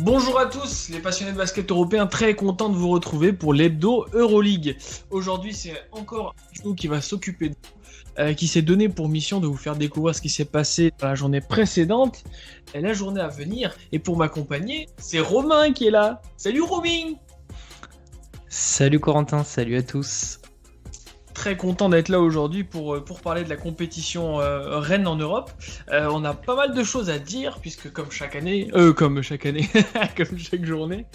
Bonjour à tous, les passionnés de basket européen, très content de vous retrouver pour l'hebdo Euroleague. Aujourd'hui, c'est encore nous qui va s'occuper de vous, qui s'est donné pour mission de vous faire découvrir ce qui s'est passé dans la journée précédente et la journée à venir. Et pour m'accompagner, c'est Romain qui est là. Salut Romain! Salut Corentin, salut à tous. Très content d'être là aujourd'hui pour parler de la compétition Rennes en Europe. On a pas mal de choses à dire puisque comme chaque année, comme chaque journée,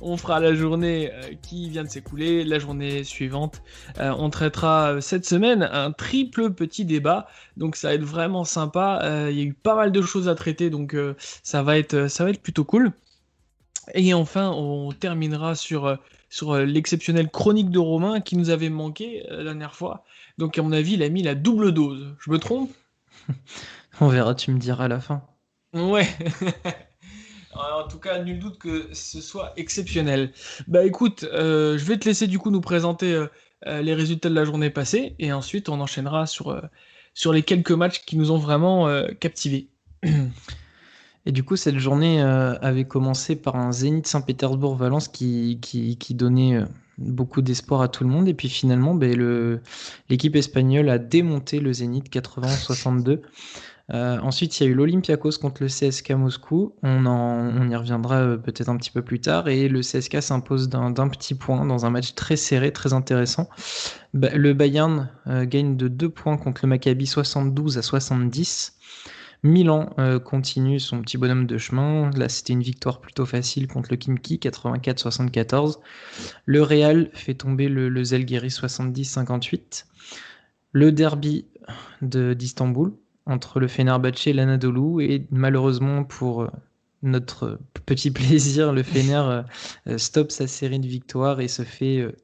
on fera la journée qui vient de s'écouler, la journée suivante. On traitera cette semaine un triple petit débat, donc ça va être vraiment sympa. Il y a eu pas mal de choses à traiter, donc ça va être plutôt cool. Et enfin, on terminera sur l'exceptionnelle chronique de Romain qui nous avait manqué la dernière fois. Donc, à mon avis, il a mis la double dose. Je me trompe? On verra, tu me diras à la fin. Ouais. En tout cas, nul doute que ce soit exceptionnel. Bah écoute, je vais te laisser du coup nous présenter les résultats de la journée passée et ensuite on enchaînera sur les quelques matchs qui nous ont vraiment captivés. Et du coup, cette journée avait commencé par un Zénith Saint-Pétersbourg-Valence qui donnait beaucoup d'espoir à tout le monde. Et puis finalement, l'équipe espagnole a démonté le Zénith 80-62. Ensuite, il y a eu l'Olympiakos contre le CSK Moscou. On y reviendra peut-être un petit peu plus tard. Et le CSK s'impose d'un petit point dans un match très serré, très intéressant. Le Bayern gagne de 2 points contre le Maccabi 72-70. Milan continue son petit bonhomme de chemin. Là, c'était une victoire plutôt facile contre le Khimki, 84-74. Le Real fait tomber le Zalgiris 70-58. Le derby d'Istanbul entre le Fenerbahçe et l'Anadolu. Et malheureusement pour notre petit plaisir, le Fener stoppe sa série de victoires et se fait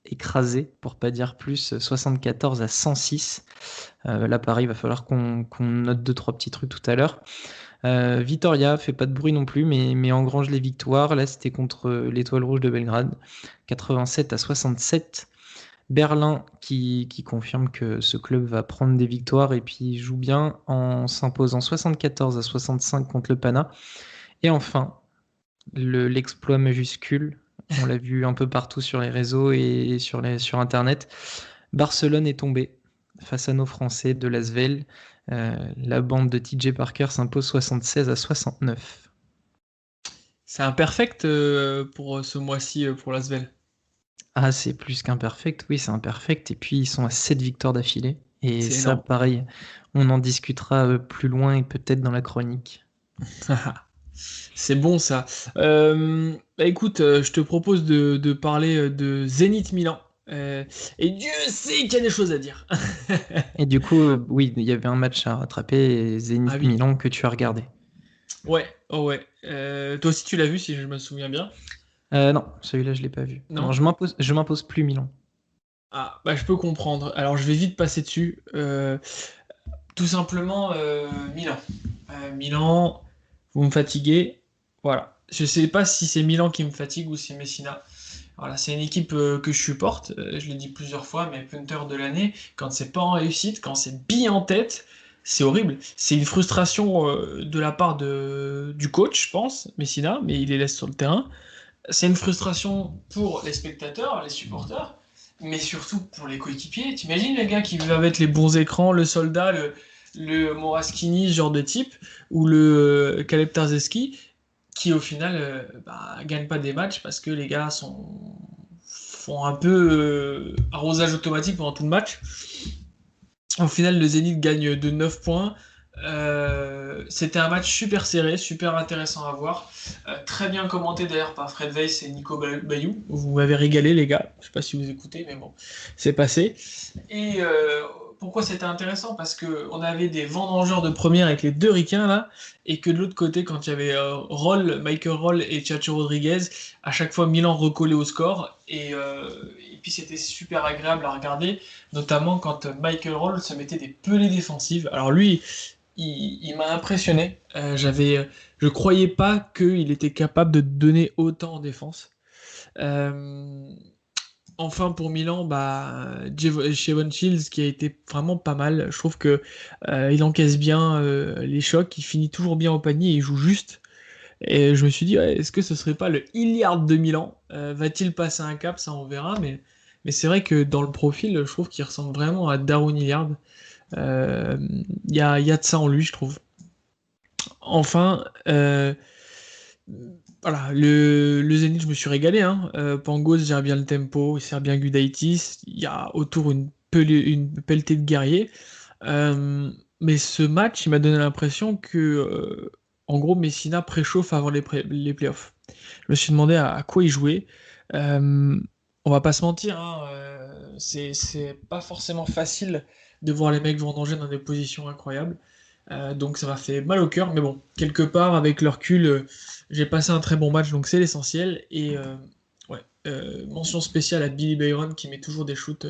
écrasé, pour pas dire plus, 74-106. Là, pareil, il va falloir qu'on note 2-3 petits trucs tout à l'heure. Vitoria fait pas de bruit non plus, mais engrange les victoires. Là, c'était contre l'Étoile Rouge de Belgrade, 87-67. Berlin qui confirme que ce club va prendre des victoires et puis joue bien en s'imposant 74-65 contre le Pana. Et enfin, l'exploit majuscule, on l'a vu un peu partout sur les réseaux et sur Internet. Barcelone est tombé face à nos Français de l'Asvel. La bande de TJ Parker s'impose 76-69. C'est un perfect pour ce mois-ci pour l'Asvel. Ah, c'est plus qu'imperfect, oui, c'est imperfect. Et puis, ils sont à 7 victoires d'affilée. Et C'est ça, énorme. pareil, on en discutera plus loin et peut-être dans la chronique. C'est bon ça. Bah écoute, je te propose de parler de Zénith Milan. Et Dieu sait qu'il y a des choses à dire. Et du coup, oui, il y avait un match à rattraper, Ah Zénith oui. Milan, que tu as regardé. Ouais, oh ouais. Toi aussi tu l'as vu si je me souviens bien. Non, celui-là, je l'ai pas vu. Non, Non? je m'impose plus Milan. Ah, bah je peux comprendre. Alors je vais vite passer dessus. Tout simplement Milan. Milan, vous me fatiguez. Voilà. Je sais pas si c'est Milan qui me fatigue ou si c'est Messina. Voilà, c'est une équipe que je supporte, je l'ai dit plusieurs fois, mais punter de l'année, quand c'est pas en réussite, quand c'est bien en tête, c'est horrible. C'est une frustration de la part du coach, je pense, Messina, mais il les laisse sur le terrain. C'est une frustration pour les spectateurs, les supporters, mais surtout pour les coéquipiers. T'imagines les gars qui veulent mettre les bons écrans, le soldat, le Moraskini, ce genre de type, ou le Kaleb Tarzeski, qui au final gagnent pas des matchs parce que les gars font un peu arrosage automatique pendant tout le match. Au final, le Zénith gagne de 9 points. C'était un match super serré, super intéressant à voir. Très bien commenté d'ailleurs par Fred Weiss et Nico Bayou. Vous m'avez régalé les gars. Je sais pas si vous écoutez, mais bon, c'est passé. Et pourquoi c'était intéressant? Parce que on avait des vendangeurs de première avec les deux ricains là, et que de l'autre côté, quand il y avait Michael Roll et Chacho Rodriguez, à chaque fois Milan recollait au score. Et puis c'était super agréable à regarder, notamment quand Michael Roll se mettait des pelées défensives. Alors lui, il m'a impressionné. Je croyais pas qu'il était capable de donner autant en défense. Euh, Enfin pour Milan, Jevon Shields qui a été vraiment pas mal. Je trouve que il encaisse bien les chocs, il finit toujours bien au panier, il joue juste. Et je me suis dit, ouais, est-ce que ce serait pas le Hilliard de Milan? Va-t-il passer un cap? Ça, on verra. Mais c'est vrai que dans le profil, je trouve qu'il ressemble vraiment à Darwin Hilliard. Euh, il y a de ça en lui, je trouve. Enfin, voilà, le Zénith, je me suis régalé. Hein. Pangos gère bien le tempo, il sert bien Gudaitis. Il y a autour une pelletée de guerriers. Mais ce match, il m'a donné l'impression que, en gros, Messina préchauffe avant les playoffs. Je me suis demandé à quoi il jouait. Euh, on va pas se mentir, hein, c'est pas forcément facile de voir les mecs vendanger dans des positions incroyables. Donc ça m'a fait mal au cœur, mais bon, quelque part, avec le recul, j'ai passé un très bon match, donc c'est l'essentiel. Et ouais, mention spéciale à Billy Byron qui met toujours des shoots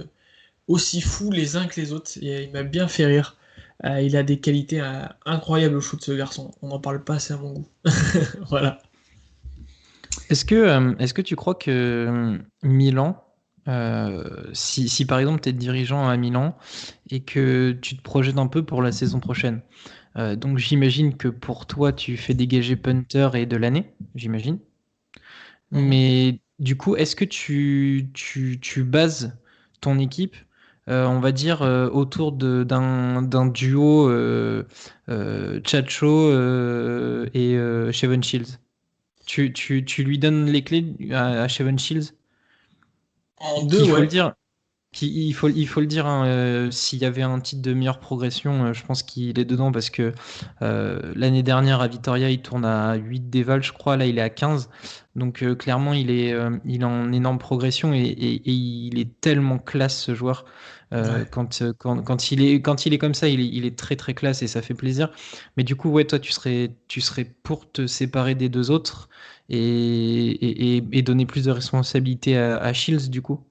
aussi fous les uns que les autres, et il m'a bien fait rire. Il a des qualités incroyables au shoot, ce garçon. On n'en parle pas assez à mon goût. Voilà. Est-ce que tu crois que Milan, si par exemple tu es dirigeant à Milan et que tu te projettes un peu pour la saison prochaine, donc j'imagine que pour toi tu fais dégager Punter et Delaney, j'imagine. Mhm. Mais du coup, est-ce que tu bases ton équipe, on va dire, autour d'un duo Chacho et Shevon Shields? Tu lui donnes les clés à Shevon Shields, En deux, qu'il faut le ouais. dire, il faut le dire, hein, s'il y avait un titre de meilleure progression, je pense qu'il est dedans parce que l'année dernière à Vitoria, il tourne à 8 déval, je crois. Là, il est à 15. Donc clairement, il est en énorme progression et il est tellement classe ce joueur. Ouais. Quand il est comme ça, il est très très classe et ça fait plaisir. Mais du coup, ouais, toi, tu serais pour te séparer des deux autres et donner plus de responsabilité à Shields, du coup.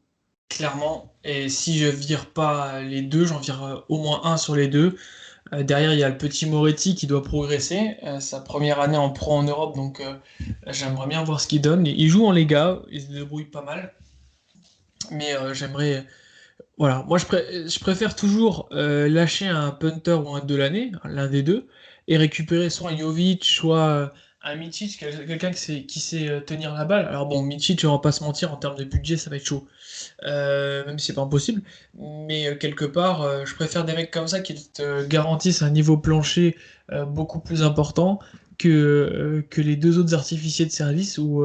Clairement. Et si je vire pas les deux, j'en vire au moins un sur les deux. Derrière, il y a le petit Moretti qui doit progresser. Sa première année en pro en Europe, donc j'aimerais bien voir ce qu'il donne. Il joue en Lega, il se débrouille pas mal. Mais j'aimerais. Voilà, moi je préfère toujours lâcher un punter ou un Delaney, l'un des deux, et récupérer soit un Jovic, soit un Micic, quelqu'un qui sait tenir la balle. Alors bon, Micic, on va pas se mentir, en termes de budget, ça va être chaud. Même si c'est pas impossible. Mais quelque part, je préfère des mecs comme ça qui te garantissent un niveau plancher beaucoup plus important que les deux autres artificiers de service où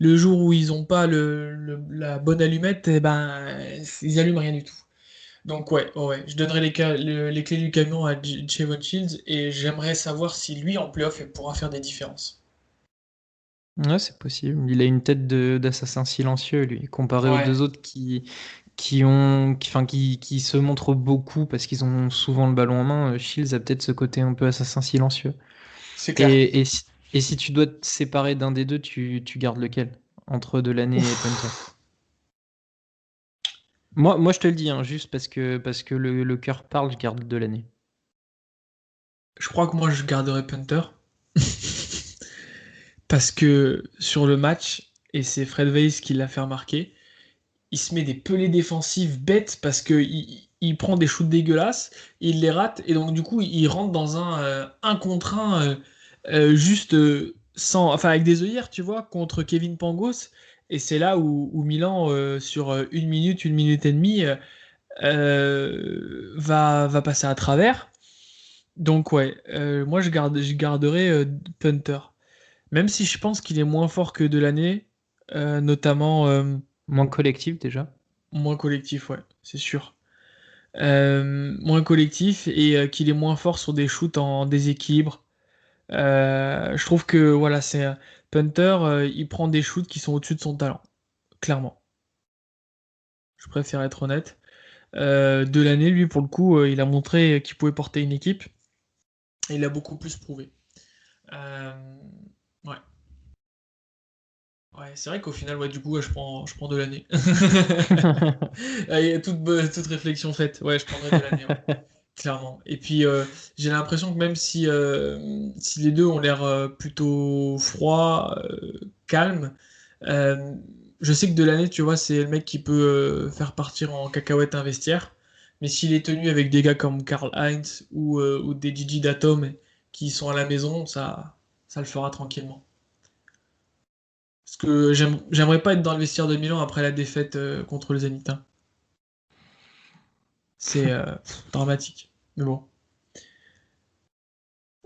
le jour où ils ont pas la bonne allumette, eh ben, ils allument rien du tout. Donc ouais, ouais, ouais, je donnerai les clés du camion à Javon Shields et j'aimerais savoir si lui en playoff il pourra faire des différences. Ouais, c'est possible. Il a une tête d'assassin silencieux, lui, comparé aux Ouais, deux autres qui se montrent beaucoup parce qu'ils ont souvent le ballon en main. Shields a peut-être ce côté un peu assassin silencieux. c'est clair. Et si tu dois te séparer d'un des deux, tu gardes lequel? Entre Delaney et Punter. Ouf. Moi, je te le dis, hein, juste parce que le cœur parle, je garde Delaney. Je crois que moi je garderai Punter. Parce que sur le match, et c'est Fred Weiss qui l'a fait remarquer, il se met des pelées défensives bêtes parce que il prend des shoots dégueulasses, il les rate, et donc du coup il rentre dans un contre un juste sans, enfin avec des œillères, tu vois, contre Kevin Pangos. Et c'est là où Milan, sur une minute et demie, va passer à travers. Donc ouais, moi je garderai Punter. Même si je pense qu'il est moins fort que de l'année, notamment Moins collectif déjà. moins collectif, ouais, c'est sûr. Moins collectif et qu'il est moins fort sur des shoots en déséquilibre. Je trouve que voilà, c'est Punter, il prend des shoots qui sont au-dessus de son talent, clairement. Je préfère être honnête. De l'année, lui, pour le coup, il a montré qu'il pouvait porter une équipe et il a beaucoup plus prouvé. Euh, ouais. Ouais, c'est vrai qu'au final, ouais, du coup, ouais, je prends de l'année. Allez, toute réflexion faite. Ouais, je prendrais de l'année, ouais, clairement. Et puis, j'ai l'impression que même si les deux ont l'air plutôt froids, calmes, euh, je sais que de l'année, tu vois, c'est le mec qui peut faire partir en cacahuète un vestiaire. Mais s'il est tenu avec des gars comme Karl Heinz ou des Gigi Datom qui sont à la maison, ça le fera tranquillement. Parce que j'aimerais pas être dans le vestiaire de Milan après la défaite contre le Zénith, hein. C'est dramatique. Mais bon.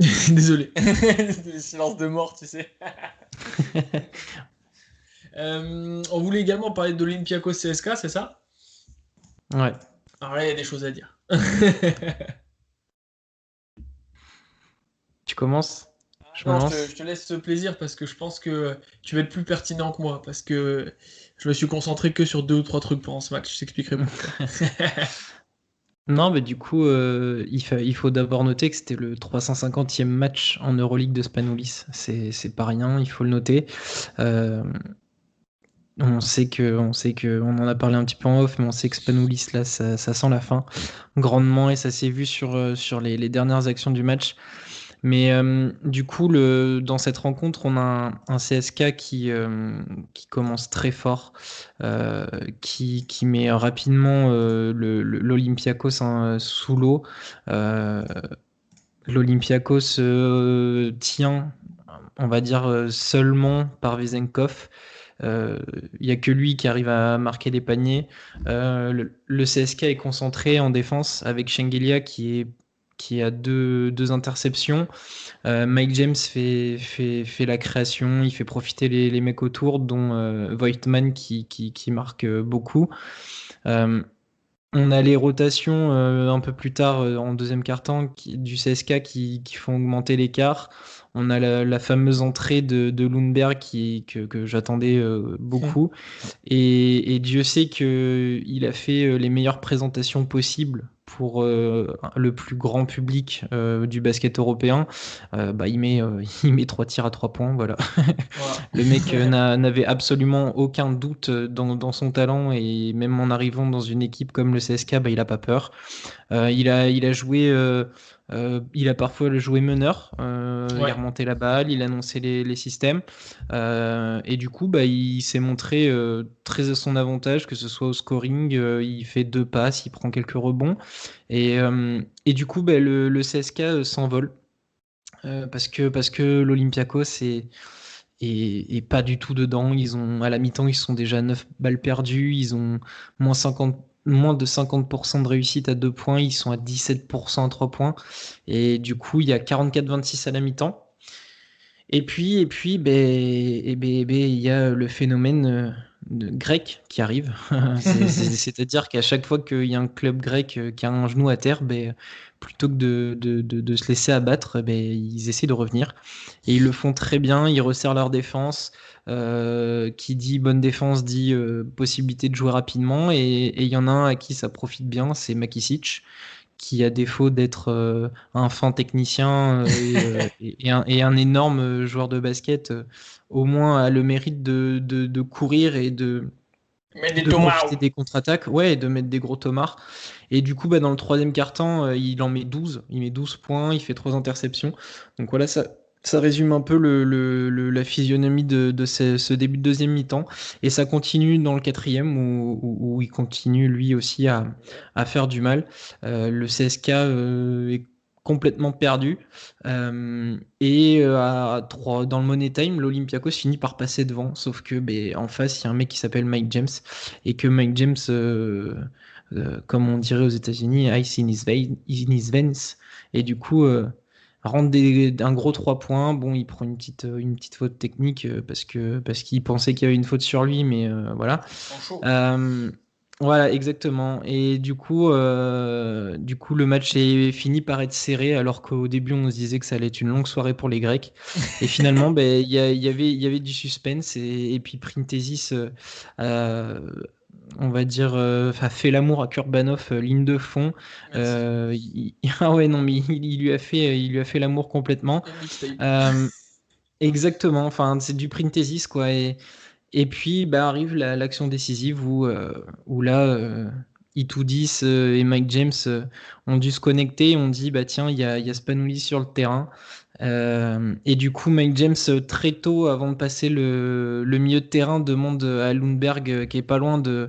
Désolé. Silence de mort, tu sais. On voulait également parler de l'Olympiakos CSK, c'est ça? Ouais. Alors là, il y a des choses à dire. Tu commences? Je me Non, lance. je te laisse ce plaisir parce que je pense que tu vas être plus pertinent que moi parce que je me suis concentré que sur 2 ou 3 trucs pendant ce match. Je t'expliquerai pourquoi. Non, mais du coup, il faut d'abord noter que c'était le 350e match en Euroleague de Spanoulis. C'est pas rien, il faut le noter. Euh, on en a parlé un petit peu en off, mais on sait que Spanoulis, là, ça sent la fin grandement et ça s'est vu sur les dernières actions du match. Mais du coup, dans cette rencontre, on a un CSK qui commence très fort, qui met rapidement l'Olympiakos sous l'eau. Euh, L'Olympiakos tient, on va dire, seulement par Vezenkov. Il n'y a que lui qui arrive à marquer des paniers. Le CSK est concentré en défense avec Shengelia qui a deux interceptions. Mike James fait la création, il fait profiter les mecs autour, dont Voigtman qui marque beaucoup. Euh, on a les rotations un peu plus tard en deuxième quart-temps du CSK qui font augmenter l'écart. On a la fameuse entrée de Lundberg que j'attendais beaucoup. Et Dieu sait qu'il a fait les meilleures présentations possibles pour le plus grand public du basket européen. Il met 3 tirs à 3 points, voilà. Voilà. Le mec n'avait absolument aucun doute dans son talent et même en arrivant dans une équipe comme le CSK, il a pas peur. Il a joué, il a parfois joué meneur, il Ouais. remontait la balle, il annonçait les systèmes, et du coup, il s'est montré très à son avantage, que ce soit au scoring, il fait 2 passes, il prend quelques rebonds, et du coup, le CSK s'envole. Parce que l'Olympiakos est pas du tout dedans. À la mi-temps, ils sont déjà 9 balles perdues. Ils ont moins de 50% de réussite à 2 points. Ils sont à 17% à 3 points. Et du coup, il y a 44-26 à la mi-temps. Et puis, il y a le phénomène grec qui arrive. C'est-à-dire qu'à chaque fois qu'il y a un club grec qui a un genou à terre, plutôt que de se laisser abattre, ils essaient de revenir. Et ils le font très bien, ils resserrent leur défense. Qui dit bonne défense dit possibilité de jouer rapidement. Et il y en a un à qui ça profite bien, c'est Makisic, qui, à défaut d'être un fin technicien et un énorme joueur de basket, au moins a le mérite de courir et Mais des de profiter tomates. des contre-attaques, ouais, et de mettre des gros tomards. Et du coup, dans le troisième quart-temps, il en met 12. Il met 12 points, il fait 3 interceptions. Donc voilà, ça résume un peu la physionomie de ce début de deuxième mi-temps. Et ça continue dans le quatrième, où il continue lui aussi à faire du mal. Le CSK est complètement perdu. Dans le Money Time, l'Olympiakos finit par passer devant. Sauf que en face, il y a un mec qui s'appelle Mike James. Et que Mike James, comme on dirait aux États-Unis, ice in his veins. Et du coup, rentre un gros 3 points. Bon, il prend une petite faute technique parce qu'il pensait qu'il y avait une faute sur lui, mais voilà. Ils sont chauds. Voilà, exactement. Et le match est fini par être serré, alors qu'au début, on se disait que ça allait être une longue soirée pour les Grecs. Et finalement, il y avait du suspense. Et puis, Printezis, on va dire, a fait l'amour à Kurbanov, ligne de fond. Merci. Ah ouais, non, mais il lui a fait l'amour complètement. Et mixtape. Euh, Exactement. Enfin, c'est du Printezis, quoi. Et puis arrive l'action décisive où là, Itoudis et Mike James ont dû se connecter et ont dit bah tiens, il y a Spanoulis sur le terrain. Et du coup, Mike James, très tôt, avant de passer le milieu de terrain, demande à Lundberg, qui est pas loin de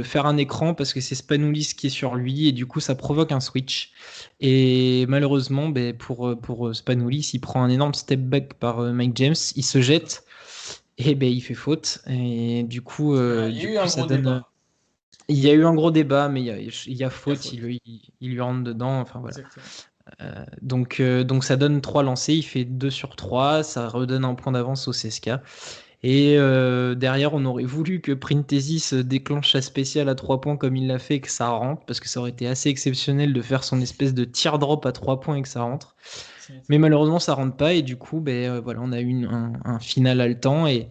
faire un écran parce que c'est Spanoulis qui est sur lui et du coup, ça provoque un switch. Et malheureusement, pour Spanoulis, il prend un énorme step back par Mike James, il se jette. Et ben il fait faute. Et Ah, il y a eu un ça gros donne. débat. Il y a eu un gros débat, mais il y a Il y a faute, faute. il lui rentre dedans. Enfin voilà. Exactement. Donc ça donne 3 lancés, il fait 2 sur 3, ça redonne un point d'avance au CSK. Et derrière, on aurait voulu que Printezis déclenche sa spéciale à 3 points comme il l'a fait et que ça rentre, parce que ça aurait été assez exceptionnel de faire son espèce de teardrop à 3 points et que ça rentre. Ça Mais m'étonne. malheureusement, ça rentre pas, et du coup, voilà, on a eu un final haletant, et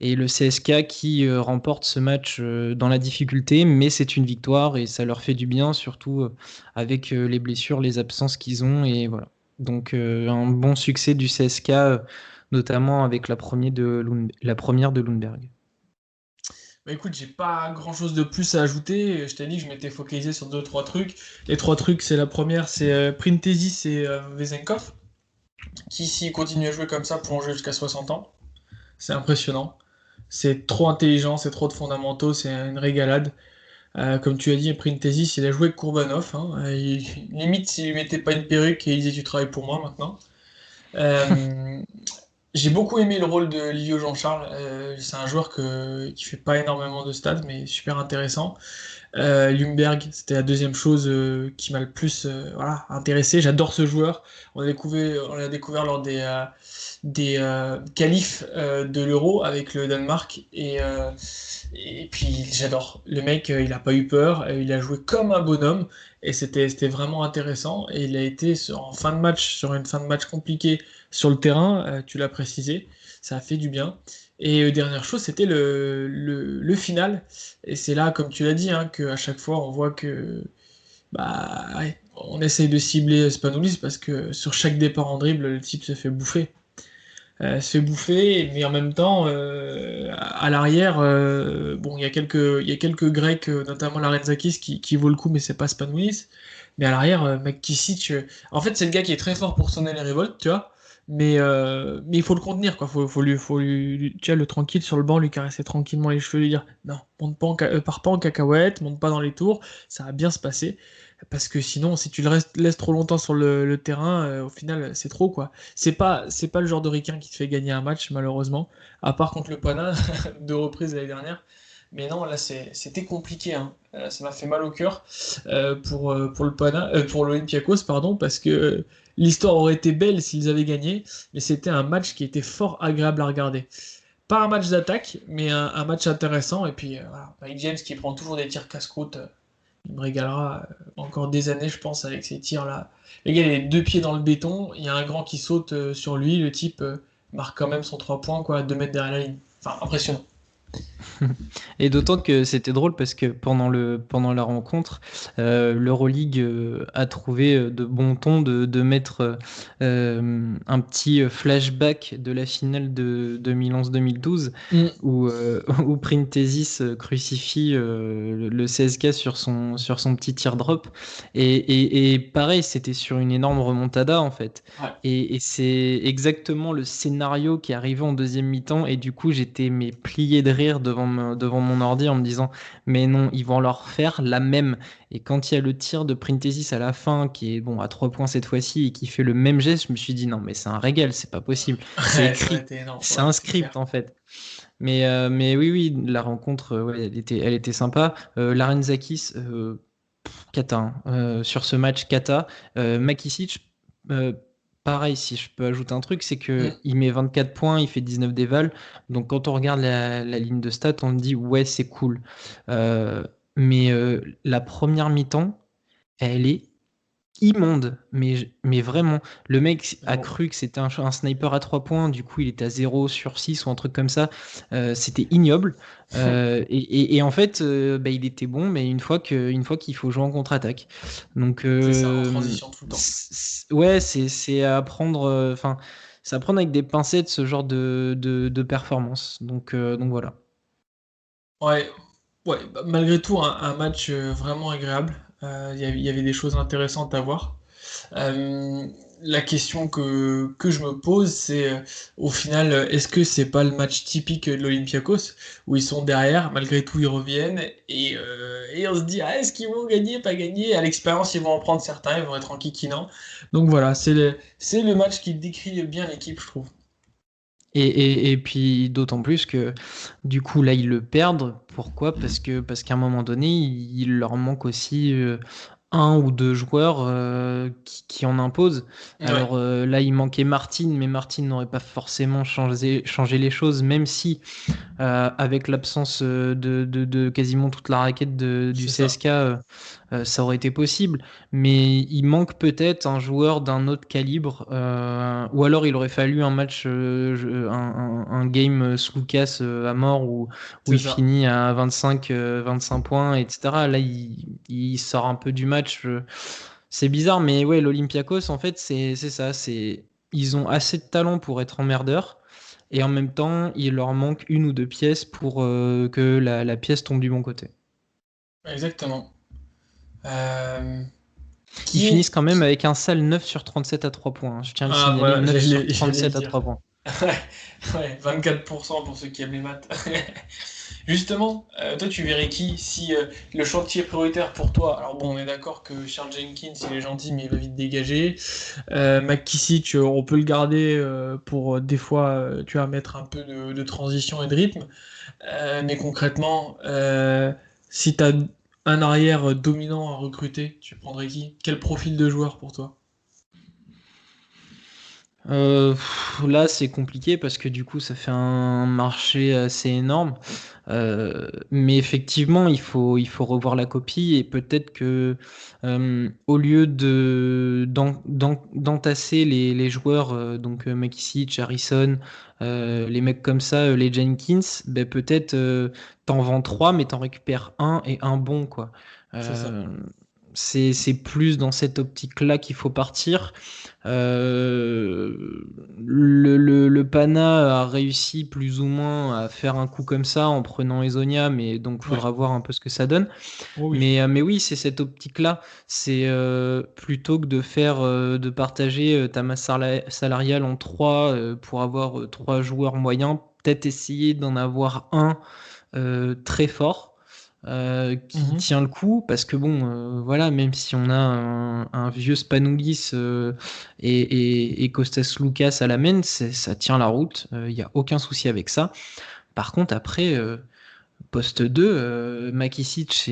le CSK qui remporte ce match dans la difficulté, mais c'est une victoire, et ça leur fait du bien, surtout avec les blessures, les absences qu'ils ont, et voilà. Donc un bon succès du CSK, notamment avec la première de Lundberg. Bah écoute, j'ai pas grand chose de plus à ajouter. Je t'ai dit que je m'étais focalisé sur deux, trois trucs. Les trois trucs, c'est la première, c'est Printezis et Vezenkov, qui s'ils continuent à jouer comme ça pourront jouer jusqu'à 60 ans. C'est impressionnant. C'est trop intelligent, c'est trop de fondamentaux, c'est une régalade. Comme tu as dit, Printezis, il a joué avec Kourbanov. Hein. Limite, s'il lui mettait pas une perruque et il disait tu travailles pour moi maintenant. Euh, j'ai beaucoup aimé le rôle de Livio Jean-Charles. C'est un joueur qui fait pas énormément de stades, mais super intéressant. Ljungberg, c'était la deuxième chose qui m'a le plus voilà, intéressé. J'adore ce joueur. On l'a découvert lors des qualifs de l'Euro avec le Danemark. Et puis j'adore. Le mec, il a pas eu peur. Il a joué comme un bonhomme. Et c'était vraiment intéressant. Et il a été en fin de match, sur une fin de match compliquée sur le terrain. Tu l'as précisé. Ça a fait du bien. Et dernière chose, c'était le final. Et c'est là, comme tu l'as dit, hein, qu'à chaque fois, on voit que bah, ouais, on essaye de cibler Spanoulis parce que sur chaque départ en dribble, le type se fait bouffer. Se fait bouffer, mais en même temps, à l'arrière, bon, il y a quelques Grecs, notamment Larenzakis, qui vaut le coup, mais c'est pas Spanoulis. Mais à l'arrière, mec Kisic, en fait, c'est le gars qui est très fort pour sonner les révoltes, tu vois. Mais il faut le contenir, quoi. Tu vois, le tranquille sur le banc, lui caresser tranquillement les cheveux, lui dire non, monte pas pars pas en cacahuète, monte pas dans les tours, ça va bien se passer. Parce que sinon, si tu laisses trop longtemps sur le terrain, au final, c'est trop, quoi. C'est pas le genre de ricain qui te fait gagner un match, malheureusement. À part contre le Pana, deux reprises l'année dernière. Mais non, là, c'était compliqué, hein. Ça m'a fait mal au cœur pour le Pana, pour l'Olympiakos, pardon, parce que l'histoire aurait été belle s'ils avaient gagné, mais c'était un match qui était fort agréable à regarder. Pas un match d'attaque, mais un match intéressant. Et puis, voilà, Mike James qui prend toujours des tirs casse-croûte. Il me régalera encore des années, je pense, avec ces tirs-là. Le gars, il a les deux pieds dans le béton. Il y a un grand qui saute sur lui. Le type marque quand même son 3 points, quoi, 2 mètres derrière la ligne. Enfin, impressionnant. Et d'autant que c'était drôle parce que pendant la rencontre, l'Euroleague a trouvé de bon ton de mettre un petit flashback de la finale de 2011-2012 Mm. où Printezis crucifie le CSK sur son petit teardrop. Et pareil, c'était sur une énorme remontada en fait. Ouais. Et c'est exactement le scénario qui est arrivé en deuxième mi-temps. Et du coup, j'étais mais plié de rire devant mon ordi en me disant, mais non, ils vont leur faire la même. Et quand il y a le tir de Printezis à la fin, qui est bon à 3 points cette fois-ci, et qui fait le même geste, je me suis dit, non, mais c'est un régal, c'est pas possible. C'est Ouais, ça aurait écrit. été énorme. C'est Ouais, un c'est script clair. en fait. Mais oui, oui, la rencontre, ouais, elle était sympa. Larenzakis, Kata, hein. Sur ce match, Kata. Makisic, euh, pareil, si je peux ajouter un truc, c'est que Mm. il met 24 points, il fait 19 déval. Donc quand on regarde la ligne de stats, on dit ouais, c'est cool. Euh, mais la première mi-temps, elle est immonde, mais vraiment, le mec a Vraiment. cru que c'était un sniper à 3 points, du coup il était à 0 sur 6 ou un truc comme ça. C'était ignoble. Et en fait, il était bon, mais une fois qu'il faut jouer en contre-attaque. Donc, C'est ça, en transition tout le temps. ouais, c'est à prendre, enfin, c'est à prendre avec des pincettes ce genre de performance. Donc voilà. Ouais, ouais, bah, malgré tout, un match vraiment agréable. Il y avait des choses intéressantes à voir. Euh, la question que je me pose, c'est au final, est-ce que c'est pas le match typique de l'Olympiakos où ils sont derrière, malgré tout ils reviennent et on se dit ah, est-ce qu'ils vont gagner, pas gagner? À l'expérience, ils vont en prendre certains, ils vont être en kikinant. Donc voilà, c'est le match qui décrit bien l'équipe, je trouve. Et puis d'autant plus que du coup là ils le perdent. Pourquoi? Parce qu'à un moment donné il leur manque aussi un ou deux joueurs qui en imposent. Ouais, Alors là il manquait Martin, mais Martin n'aurait pas forcément changé les choses, même si avec l'absence de quasiment toute la raquette du c'est ça. CSK, ça aurait été possible. Mais il manque peut-être un joueur d'un autre calibre, ou alors il aurait fallu un match, un game Lucas à mort où C'est il ça. finit à 25 points, etc. Là, il sort un peu du match. C'est bizarre, mais ouais, l'Olympiakos, en fait, c'est ça. Ils ont assez de talent pour être emmerdeurs. Et en même temps, il leur manque une ou deux pièces pour que la pièce tombe du bon côté. Exactement. Euh, Ils qui finissent est... quand même qui- avec un sale 9 sur 37 à 3 points, hein. Je tiens à le Ah, signaler, voilà, 9 sur j'allais le 37 à dire. 3 points. Ouais, 24% pour ceux qui aiment les maths. Justement, toi, tu verrais qui si le chantier prioritaire pour toi. Alors bon, on est d'accord que Charles Jenkins, il est gentil, mais il va vite dégager. McKissick, on peut le garder pour des fois, tu vas mettre un peu de transition et de rythme. Mais concrètement, si tu as un arrière dominant à recruter, tu prendrais qui? Quel profil de joueur pour toi? Là, c'est compliqué parce que du coup, ça fait un marché assez énorme. Mais effectivement, il faut revoir la copie et peut-être que au lieu d'entasser les joueurs, donc McKissick, Harrison, les mecs comme ça, les Jenkins, ben peut-être t'en vends trois, mais t'en récupères un et un bon, quoi. C'est ça. Euh, c'est plus dans cette optique-là qu'il faut partir. Le Pana a réussi plus ou moins à faire un coup comme ça en prenant Ezonia, mais donc il Ouais. faudra voir un peu ce que ça donne. Oh oui. Mais oui, c'est cette optique-là. C'est plutôt que de partager ta masse salariale en trois pour avoir trois joueurs moyens, peut-être essayer d'en avoir un très fort qui Mhm. tient le coup parce que bon voilà, même si on a un vieux Spanoulis et Kostas Lucas à la main, ça tient la route, il n'y a aucun souci avec ça. Par contre après poste 2, Makisic,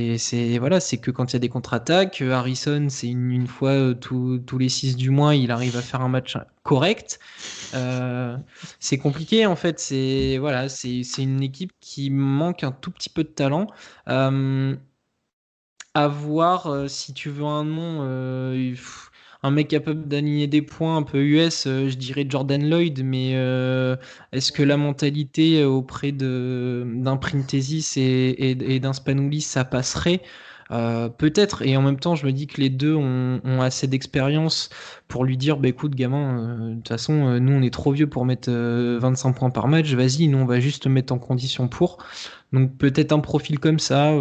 voilà, c'est que quand il y a des contre-attaques. Harrison, c'est une fois tous les 6 du mois, il arrive à faire un match correct. Euh, c'est compliqué en fait. Voilà, c'est une équipe qui manque un tout petit peu de talent. Euh, à voir si tu veux un nom, un mec capable d'aligner des points un peu US, je dirais Jordan Lloyd, mais est-ce que la mentalité auprès d'un Printezis et d'un Spanoulis, ça passerait? Peut-être, et en même temps, je me dis que les deux ont assez d'expérience pour lui dire, bah écoute, gamin, de toute façon, nous on est trop vieux pour mettre 25 points par match, vas-y, nous on va juste te mettre en condition pour. Donc peut-être un profil comme ça.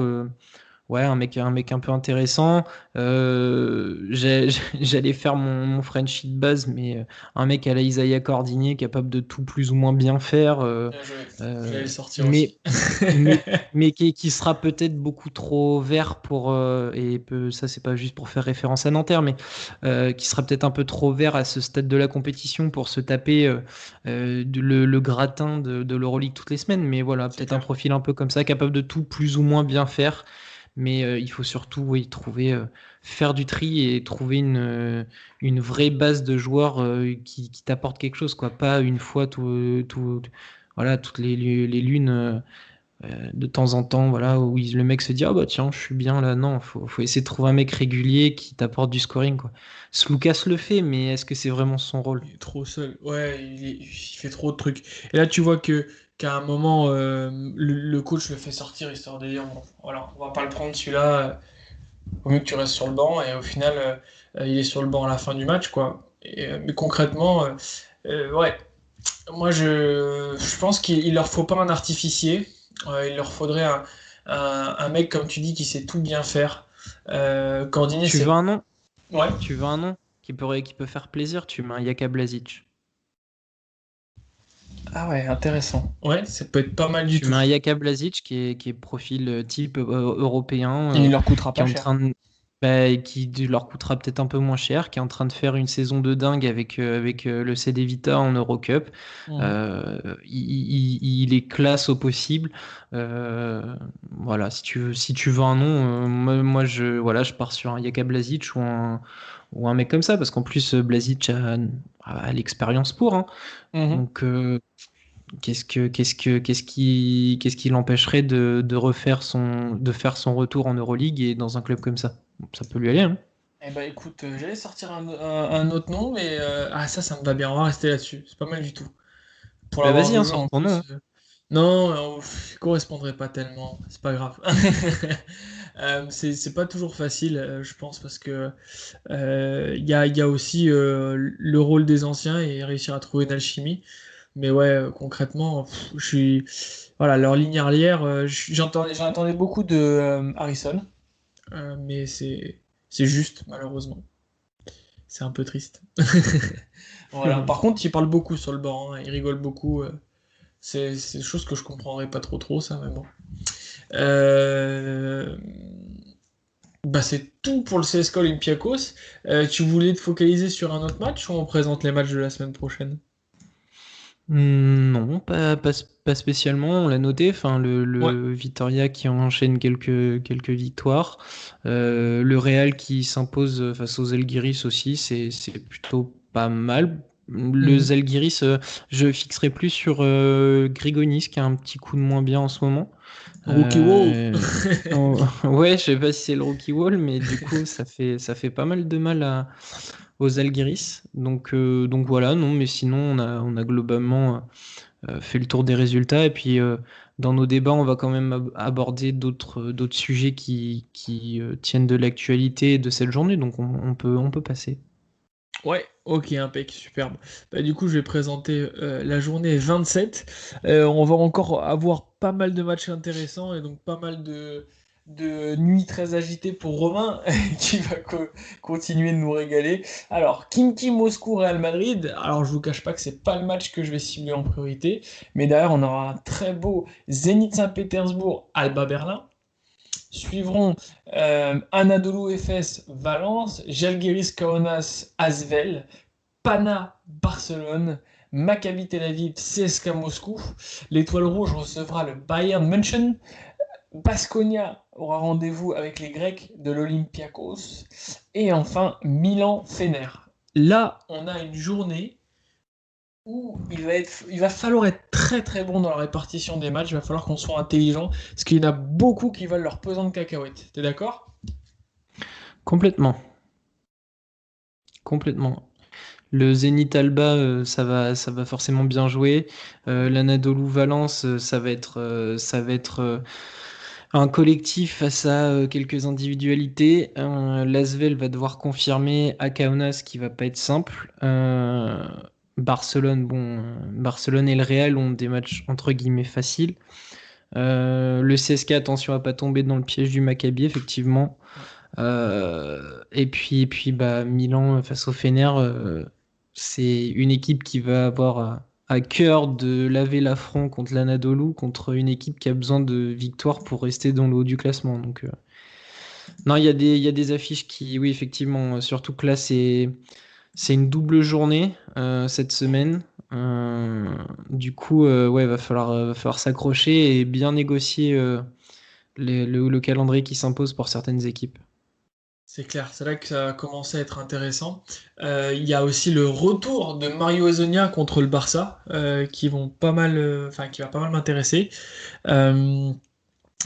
Ouais, un mec un peu intéressant. J'allais faire mon Frenchie de base, mais un mec à la Isaiah Cordigné, capable de tout plus ou moins bien faire, Bien joué. J'allais euh, le sortir mais, aussi. mais, mais qui sera peut-être beaucoup trop vert ça c'est pas juste pour faire référence à Nanterre, mais qui sera peut-être un peu trop vert à ce stade de la compétition pour se taper le gratin de l'Euroleague toutes les semaines. Mais voilà, C'est peut-être un clair. profil un peu comme ça, capable de tout plus ou moins bien faire. Mais il faut surtout, oui, faire du tri et trouver une vraie base de joueurs qui t'apporte quelque chose, quoi. Pas une fois voilà, toutes les lunes de temps en temps, voilà, où le mec se dit, ah bah tiens, je suis bien là. Non, faut essayer de trouver un mec régulier qui t'apporte du scoring, quoi. Lucas le fait, mais est-ce que c'est vraiment son rôle? Il est trop seul. Ouais, il fait trop de trucs. Et là, tu vois qu'à un moment, le coach le fait sortir histoire de dire, bon, voilà, on va pas le prendre celui-là. Vaut mieux que tu restes sur le banc. Et au final, il est sur le banc à la fin du match, quoi. Mais concrètement, ouais, moi, je pense qu'il leur faut pas un artificier. Il leur faudrait un mec, comme tu dis, qui sait tout bien faire. Cordinet, Tu veux c'est... un nom? Ouais. Tu veux un nom qui peut faire plaisir? Tu mets un Jaka Blazic. Ah ouais, intéressant. Ouais, ça peut être pas mal du Tu tout. mets un Jaka Blazic qui est profil type européen, Et il leur coûtera qui est pas en cher. train de... Et qui leur coûtera peut-être un peu moins cher, qui est en train de faire une saison de dingue avec le CD Vita en Eurocup. Mhm. Il est classe au possible. Voilà, si tu veux un nom, je pars sur un Jaka Blazic ou un mec comme ça, parce qu'en plus, Blazic a l'expérience pour, hein. Mhm. Donc, qu'est-ce qui l'empêcherait de faire son retour en Euroleague et dans un club comme ça? Ça peut lui aller, hein. Eh ben écoute, j'allais sortir un autre nom, mais ça me va bien, on va rester là-dessus. C'est pas mal du tout. Pour Bah l'avoir vas-y, hein, vu sors en ton nom, plus. hein. Non, il correspondrait pas tellement, c'est pas grave. C'est pas toujours facile, je pense, parce que il y a aussi le rôle des anciens et réussir à trouver une alchimie. Mais ouais, concrètement, je suis. Voilà, leur ligne arrière, j'en attendais beaucoup de Harrison, mais c'est juste, malheureusement. C'est un peu triste. Voilà. Par contre, il parle beaucoup sur le banc, hein, il rigole beaucoup. C'est des choses que je comprendrais pas trop, ça, mais bon. Euh, Bah, c'est tout pour le CSKA Olympiakos. Tu voulais te focaliser sur un autre match ou on présente les matchs de la semaine prochaine? Non, pas spécialement, on l'a noté. Enfin, Ouais. le Vitoria qui enchaîne quelques victoires. Le Real qui s'impose face aux Zalgiris aussi, c'est plutôt pas mal. Le Mhm. Zalgiris, je fixerai plus sur Grigonis qui a un petit coup de moins bien en ce moment. Rookie Wall. Ouais, je sais pas si c'est le rookie wall, mais du coup, ça fait pas mal de mal aux Algiris. Donc voilà, non, mais sinon, on a globalement fait le tour des résultats. Et puis, dans nos débats, on va quand même aborder d'autres sujets qui tiennent de l'actualité de cette journée. Donc, on peut passer. Ouais, ok, impec, superbe. Bah, du coup, je vais présenter la journée 27. On va encore avoir pas mal de matchs intéressants et donc pas mal de nuits très agitées pour Romain qui va continuer de nous régaler. Alors, Khimki Moscou Real Madrid. Alors, je vous cache pas que c'est pas le match que je vais cibler en priorité, mais d'ailleurs, on aura un très beau Zénith Saint-Pétersbourg Alba Berlin. Suivront Anadolu Efes Valence, Žalgiris Kaunas Asvel, Pana Barcelone, Maccabi Tel Aviv CSKA Moscou. L'Étoile Rouge recevra le Bayern München. Baskonia aura rendez-vous avec les Grecs de l'Olympiakos. Et enfin, Milan Fener. Là, on a une journée où il va falloir être très bon dans la répartition des matchs. Il va falloir qu'on soit intelligent. Parce qu'il y en a beaucoup qui valent leur pesant de cacahuètes. T'es d'accord? Complètement. Complètement. Le Zénith Alba, ça va forcément bien jouer. L'Anadolu Valence, ça va être un collectif face à quelques individualités. L'Asvel va devoir confirmer à Kaunas qui va pas être simple. Barcelone et le Real ont des matchs entre guillemets faciles. Le CSK, attention à pas tomber dans le piège du Maccabi, effectivement. Ouais. Et puis bah, Milan face au Fener, c'est une équipe qui va avoir à cœur de laver l'affront contre l'Anadolu, contre une équipe qui a besoin de victoires pour rester dans le haut du classement. Donc, non, il y a des affiches qui, oui, effectivement, surtout que là, c'est une double journée cette semaine. Du coup, ouais, va falloir s'accrocher et bien négocier le calendrier qui s'impose pour certaines équipes. C'est clair, c'est là que ça a commencé à être intéressant. Il y a aussi le retour de Mario Hezonja contre le Barça, qui vont pas mal, qui va pas mal m'intéresser. Euh,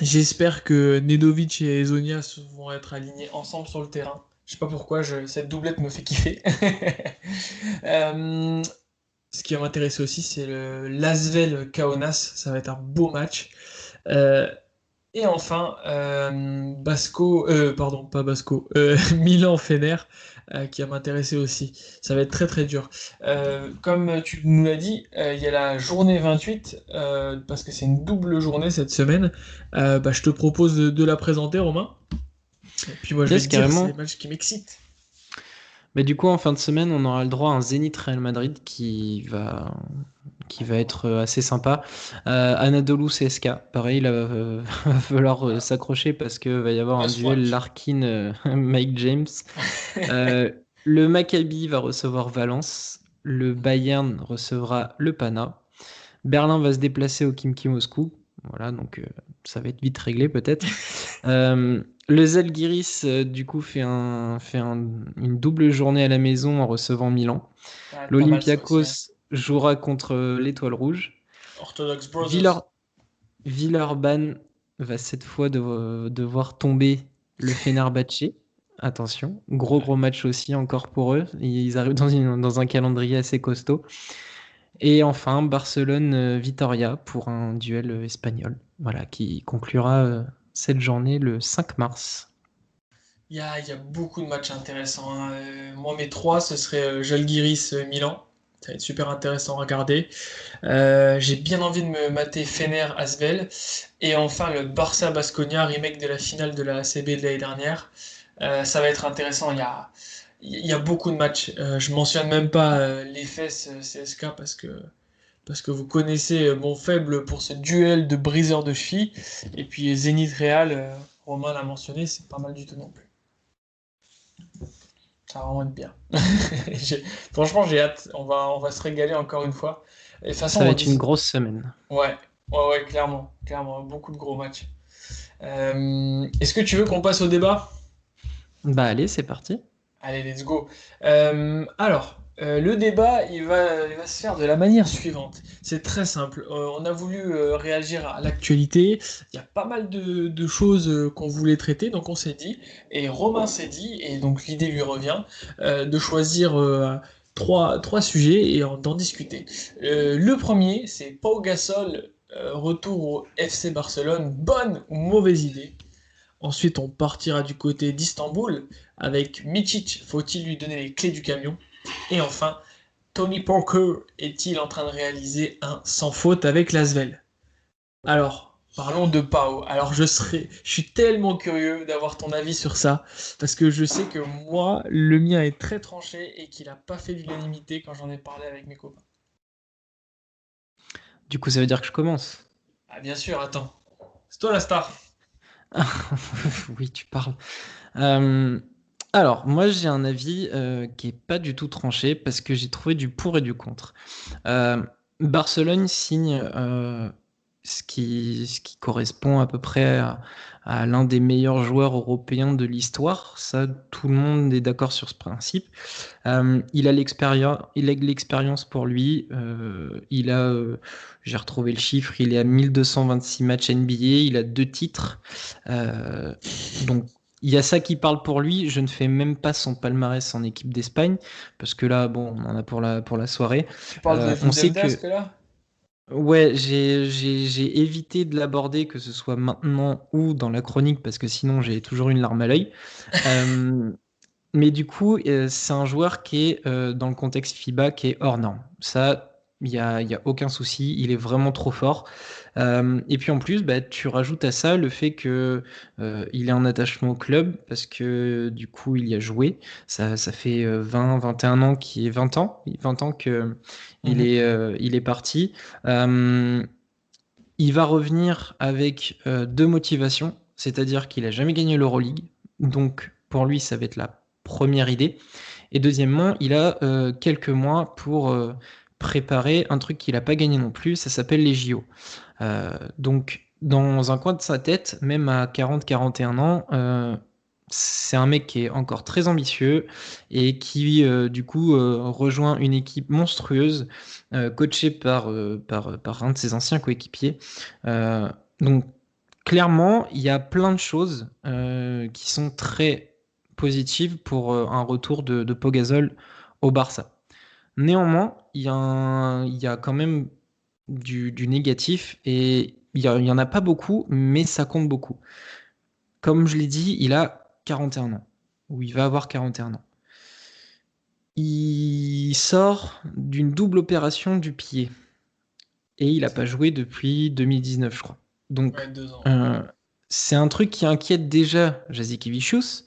J'espère que Nedovic et Hezonja vont être alignés ensemble sur le terrain. Je sais pas pourquoi, cette doublette me fait kiffer. Euh, Ce qui va m'intéresser aussi, c'est le Lasvel Kaunas. Ça va être un beau match. Euh, et enfin, pardon, pas Basco, Milan Fener, qui va m'intéresser aussi. Ça va être très dur. Comme tu nous l'as dit, il y a la journée 28, parce que c'est une double journée cette semaine. Je te propose de la présenter, Romain. Et puis moi, je vais Yes, te dire, c'est les carrément. matchs qui m'excitent. Mais du coup, en fin de semaine, on aura le droit à un Zénith Real Madrid qui va être assez sympa. Anadolu CSKA, pareil, là, va falloir s'accrocher parce que va y avoir un Must duel watch. Larkin-Mike James. Euh, le Maccabi va recevoir Valence. Le Bayern recevra le Pana. Berlin va se déplacer au Khimki Moscou. Voilà, donc ça va être vite réglé peut-être. Le Zalgiris, du coup, une double journée à la maison en recevant Milan. Ouais, pas mal ça aussi, hein. L'Olympiakos jouera contre l'Étoile Rouge. Orthodox Viller- Brothers. Villeurbanne va cette fois devoir tomber le Fenerbahçe. Attention, gros Ouais. match aussi encore pour eux. Ils arrivent dans un calendrier assez costaud. Et enfin, Barcelone-Vitoria pour un duel espagnol. Voilà, qui conclura cette journée le 5 mars. Il y a beaucoup de matchs intéressants, hein. Moi, mes trois, ce serait Žalgiris-Milan. Ça va être super intéressant à regarder. J'ai bien envie de me mater Fener-Asvel. Et enfin, le Barça-Basconia, remake de la finale de la ACB de l'année dernière. Ça va être intéressant. Il y a beaucoup de matchs. Je mentionne même pas les fesses CSK parce que vous connaissez mon faible pour ce duel de briseurs de chevilles. Et puis Zénith Real, Romain l'a mentionné, c'est pas mal du tout non plus. Ça va vraiment être bien. J'ai- Franchement, j'ai hâte. On va se régaler encore une fois. Et de toute façon, Ça va être une grosse semaine. Ouais, ouais, ouais, clairement, clairement, beaucoup de gros matchs. Est-ce que tu veux qu'on passe au débat? Bah allez, c'est parti. Allez, let's go. Alors, le débat, il va se faire de la manière suivante. C'est très simple. On a voulu réagir à l'actualité. Il y a pas mal de choses qu'on voulait traiter, donc on s'est dit, et Romain s'est dit, et donc l'idée lui revient, de choisir trois sujets et d'en discuter. Le premier, c'est Pau Gasol, retour au FC Barcelone, bonne ou mauvaise idée? Ensuite, on partira du côté d'Istanbul avec Micic, faut-il lui donner les clés du camion? Et enfin, Tony Parker est-il en train de réaliser un sans faute avec l'Asvel? Alors, parlons de Pau. Alors, je suis tellement curieux d'avoir ton avis sur ça, parce que je sais que moi, le mien est très tranché et qu'il n'a pas fait l'unanimité quand j'en ai parlé avec mes copains. Du coup, ça veut dire que je commence. Ah, bien sûr, attends. C'est toi la star. Oui, tu parles. Euh, alors, moi, j'ai un avis qui est pas du tout tranché parce que j'ai trouvé du pour et du contre. Euh, Barcelone signe ce qui correspond à peu près à l'un des meilleurs joueurs européens de l'histoire. Ça, tout le monde est d'accord sur ce principe. Il a l'expérience pour lui. J'ai retrouvé le chiffre, il est à 1226 matchs NBA, il a 2 titres. Euh, donc, il y a ça qui parle pour lui. Je ne fais même pas son palmarès en équipe d'Espagne, parce que là, bon, on en a pour la soirée. Tu parles de On sait Vindeldesk que, là? ouais, j'ai évité de l'aborder, que ce soit maintenant ou dans la chronique, parce que sinon j'ai toujours une larme à l'œil. Euh, mais du coup, c'est un joueur qui est dans le contexte FIBA qui est hors norme. Ça, il y a aucun souci. Il est vraiment trop fort. Et puis en plus, bah, tu rajoutes à ça le fait que il est en attachement au club parce que du coup, il y a joué. Ça fait 20, 21 ans qu'il est 20 ans que Mhm. il est parti. Euh, il va revenir avec deux motivations, c'est-à-dire qu'il a jamais gagné l'Euroleague. Donc pour lui, ça va être la première idée. Et deuxièmement, il a quelques mois pour préparer un truc qu'il n'a pas gagné non plus, ça s'appelle les JO. Donc, dans un coin de sa tête, même à 40-41 ans, c'est un mec qui est encore très ambitieux et qui, du coup, rejoint une équipe monstrueuse, coachée par un de ses anciens coéquipiers. Donc, clairement, il y a plein de choses qui sont très positives pour un retour de Pau Gasol au Barça. Néanmoins, il y a quand même du négatif et il y en a pas beaucoup, mais ça compte beaucoup. Comme je l'ai dit, il a 41 ans, ou il va avoir 41 ans. Il sort d'une double opération du pied et il n'a pas joué depuis 2019, je crois. Donc, Ouais, 2 ans. euh, c'est un truc qui inquiète déjà Jasikevicius,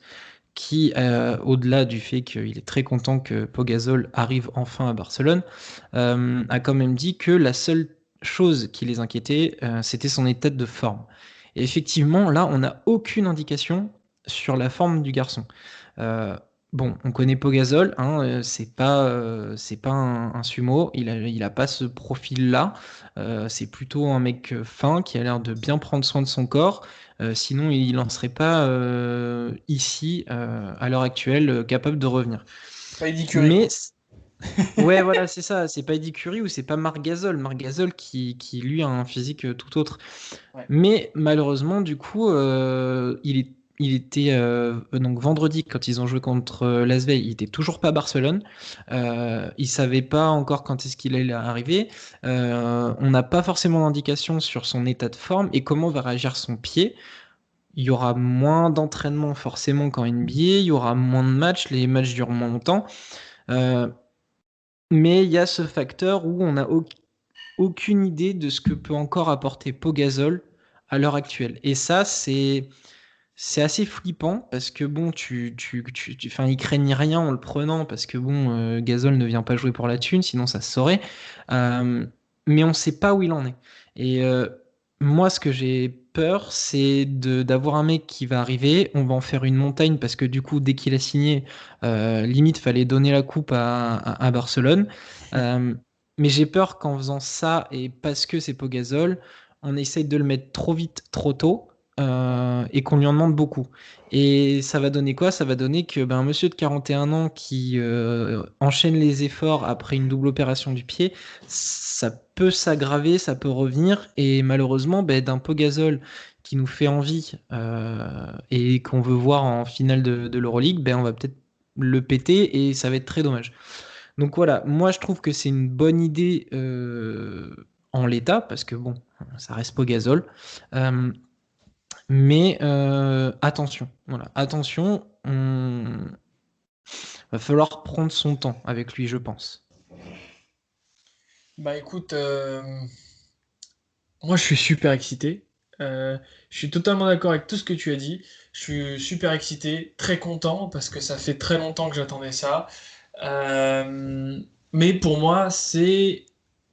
qui, au-delà du fait qu'il est très content que Pau Gasol arrive enfin à Barcelone, a quand même dit que la seule chose qui les inquiétait, c'était son état de forme. Et effectivement, là, on n'a aucune indication sur la forme du garçon. Euh, bon, on connaît Pau Gasol, hein, c'est pas un sumo, il a pas ce profil-là. C'est plutôt un mec fin qui a l'air de bien prendre soin de son corps. Sinon, il n'en serait pas ici, à l'heure actuelle, capable de revenir. C'est pas Eddie Curry, Mais quoi. ouais, voilà, c'est ça. C'est pas Eddie Curry ou c'est pas Marc Gasol. Marc Gasol qui, lui, a un physique tout autre. Ouais. Mais malheureusement, du coup, il était donc vendredi quand ils ont joué contre l'Asvel, il était toujours pas à Barcelone. Il savait pas encore quand est-ce qu'il allait arriver. On n'a pas forcément d'indication sur son état de forme et comment va réagir son pied. Il y aura moins d'entraînement forcément qu'en NBA, il y aura moins de matchs, les matchs durent moins longtemps. Euh, mais il y a ce facteur où on n'a aucune idée de ce que peut encore apporter Pau Gasol à l'heure actuelle. Et ça, c'est assez flippant parce que bon, enfin, ils craignent rien en le prenant parce que bon, Gasol ne vient pas jouer pour la thune, sinon ça se saurait. Euh, mais on ne sait pas où il en est. Et moi, ce que j'ai peur, c'est d'avoir un mec qui va arriver, on va en faire une montagne parce que du coup, dès qu'il a signé, limite, fallait donner la coupe à Barcelone. Euh, mais j'ai peur qu'en faisant ça, et parce que c'est Pau Gasol, on essaye de le mettre trop vite, trop tôt et qu'on lui en demande beaucoup. Et ça va donner quoi? Ça va donner que un monsieur de 41 ans qui enchaîne les efforts après une double opération du pied, ça peut s'aggraver, ça peut revenir. Et malheureusement, d'un Pogazol qui nous fait envie et qu'on veut voir en finale de l'Euroleague, on va peut-être le péter et ça va être très dommage. Donc voilà, moi je trouve que c'est une bonne idée en l'état, parce que bon, ça reste Pogazol. Euh, mais attention, voilà, attention, va falloir prendre son temps avec lui, je pense. Bah écoute, moi je suis super excité. Je suis totalement d'accord avec tout ce que tu as dit. Je suis super excité, très content parce que ça fait très longtemps que j'attendais ça. Euh, mais pour moi, c'est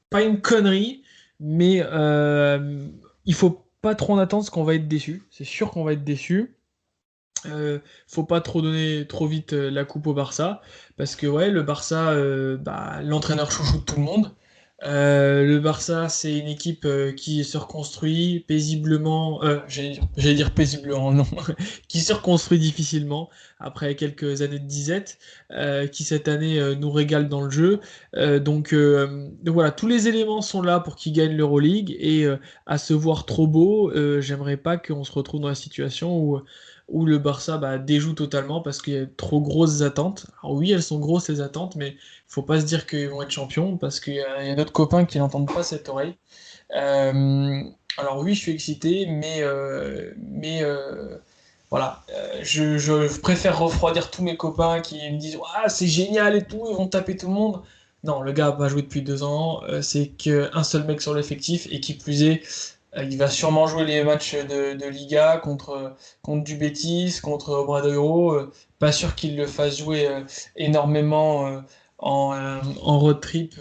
pas une connerie, mais il faut pas trop en attendre parce qu'on va être déçu. C'est sûr qu'on va être déçu. Faut pas trop donner trop vite la coupe au Barça parce que ouais, le Barça, l'entraîneur chouchou de tout le monde. Le Barça, c'est une équipe qui se reconstruit paisiblement, j'allais dire paisiblement, non, qui se reconstruit difficilement après quelques années de disette, qui cette année nous régale dans le jeu. Donc voilà, tous les éléments sont là pour qu'ils gagnent l'Euroleague et à se voir trop beau, j'aimerais pas qu'on se retrouve dans la situation où le Barça déjoue totalement parce qu'il y a trop grosses attentes. Alors oui, elles sont grosses les attentes, mais faut pas se dire qu'ils vont être champions parce qu'il y a d'autres copains qui n'entendent pas cette oreille. Euh, alors oui, je suis excité, mais voilà, je préfère refroidir tous mes copains qui me disent ah c'est génial et tout, ils vont taper tout le monde. Non, le gars va jouer depuis 2 ans, c'est qu'un seul mec sur l'effectif et qui plus est, il va sûrement jouer les matchs de Liga contre du Betis, contre Obradoiro. Pas sûr qu'il le fasse jouer énormément en road trip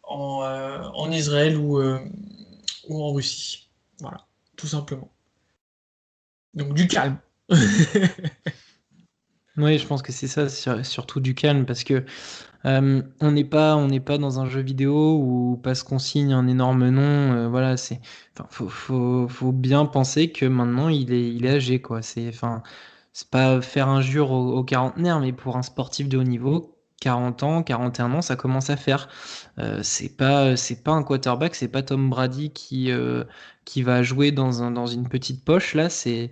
en Israël ou en Russie. Voilà, tout simplement. Donc du calme. Oui, je pense que c'est ça, surtout du calme, parce que on n'est pas dans un jeu vidéo où parce qu'on signe un énorme nom, voilà, enfin, faut bien penser que maintenant il est âgé, quoi. C'est pas faire injure au quarantenaire, mais pour un sportif de haut niveau, 40 ans, 41 ans, ça commence à faire. C'est pas un quarterback, c'est pas Tom Brady qui va jouer dans une petite poche, là, c'est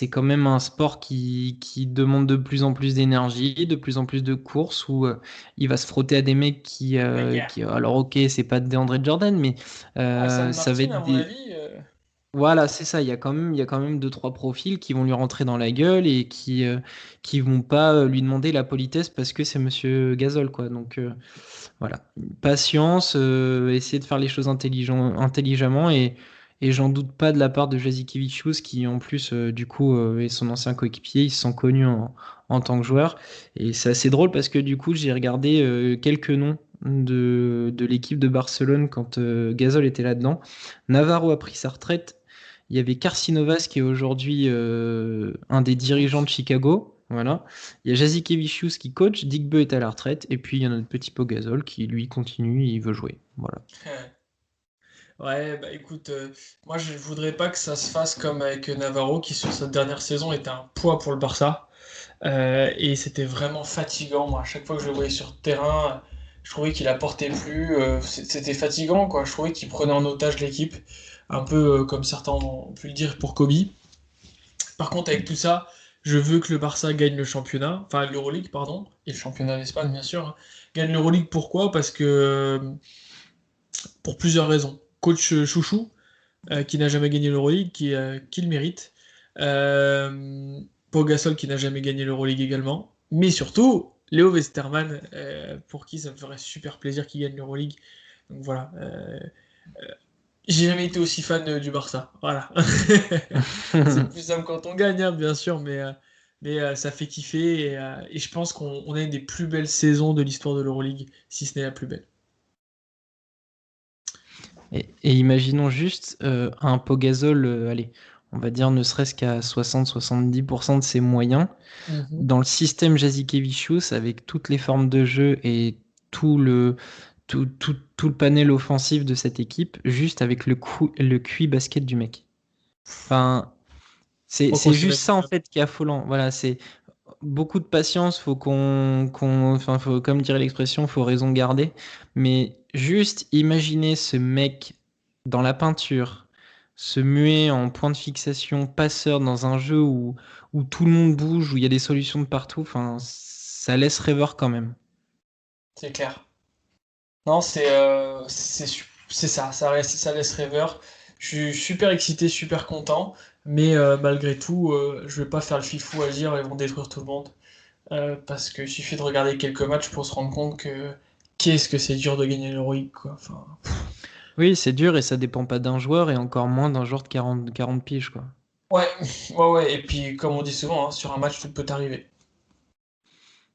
quand même un sport qui demande de plus en plus d'énergie, de plus en plus de courses où il va se frotter à des mecs Bagarre. alors ok, c'est pas DeAndre Jordan, mais Hassan ça va Martin, à être mon des, avis. voilà, c'est ça. Il y a quand même deux, trois profils qui vont lui rentrer dans la gueule et qui vont pas lui demander la politesse parce que c'est Monsieur Gasol, quoi. Donc voilà, patience, essayer de faire les choses intelligemment et j'en doute pas de la part de Jasikevičius qui en plus du coup est son ancien coéquipier, ils se sont connus en tant que joueurs et c'est assez drôle parce que du coup j'ai regardé quelques noms de l'équipe de Barcelone quand Gasol était là-dedans. Navarro a pris sa retraite. Il y avait Karsinovas qui est aujourd'hui un des dirigeants de Chicago. Voilà. Il y a Jasikevičius qui coach, Dick Beu est à la retraite, et puis il y a notre petit Pau Gasol qui lui continue, il veut jouer. Voilà. Ouais, bah écoute, moi je voudrais pas que ça se fasse comme avec Navarro qui sur cette dernière saison était un poids pour le Barça. Et c'était vraiment fatigant. Moi, à chaque fois que je le voyais sur le terrain, je trouvais qu'il apportait plus. C'était fatigant, quoi. Je trouvais qu'il prenait en otage l'équipe, un peu comme certains ont pu le dire pour Kobe. Par contre, avec tout ça, je veux que le Barça gagne le championnat, enfin l'Euroleague, pardon, et le championnat d'Espagne, bien sûr, hein. Gagne l'Euroleague, pourquoi? Parce que pour plusieurs raisons. Coach chouchou, qui n'a jamais gagné l'Euroleague, qui le mérite. Euh, Pau Gasol qui n'a jamais gagné l'Euroleague également. Mais surtout, Léo Westermann, pour qui ça me ferait super plaisir qu'il gagne l'Euroleague. Donc voilà. J'ai jamais été aussi fan du Barça. Voilà. C'est plus simple quand on gagne, hein, bien sûr, mais ça fait kiffer. Et je pense qu'on a une des plus belles saisons de l'histoire de l'Euroleague, si ce n'est la plus belle. Et imaginons juste un Pogazol, allez, on va dire ne serait-ce qu'à 60-70% de ses moyens, Mhm. dans le système Jasikevičius, avec toutes les formes de jeu et tout le panel offensif de cette équipe, juste avec le QI basket du mec. Enfin, Faut c'est qu'on s'y juste mette. ça en fait qui est affolant. Voilà, c'est beaucoup de patience, faut enfin, comme dirait l'expression, faut raison garder. Mais juste imaginer ce mec dans la peinture, se muer en point de fixation, passeur dans un jeu où tout le monde bouge, où il y a des solutions de partout. Enfin, ça laisse rêveur quand même. C'est clair. Non, c'est ça, ça laisse rêveur. Je suis super excité, super content, mais malgré tout, je vais pas faire le fifou à dire ils vont détruire tout le monde. Parce qu'il suffit de regarder quelques matchs pour se rendre compte que qu'est-ce que c'est dur de gagner l'Euroleague, quoi. Enfin, Oui, c'est dur et ça dépend pas d'un joueur et encore moins d'un joueur de 40 piges, quoi. ouais, ouais. Et puis, comme on dit souvent, hein, sur un match, tout peut arriver.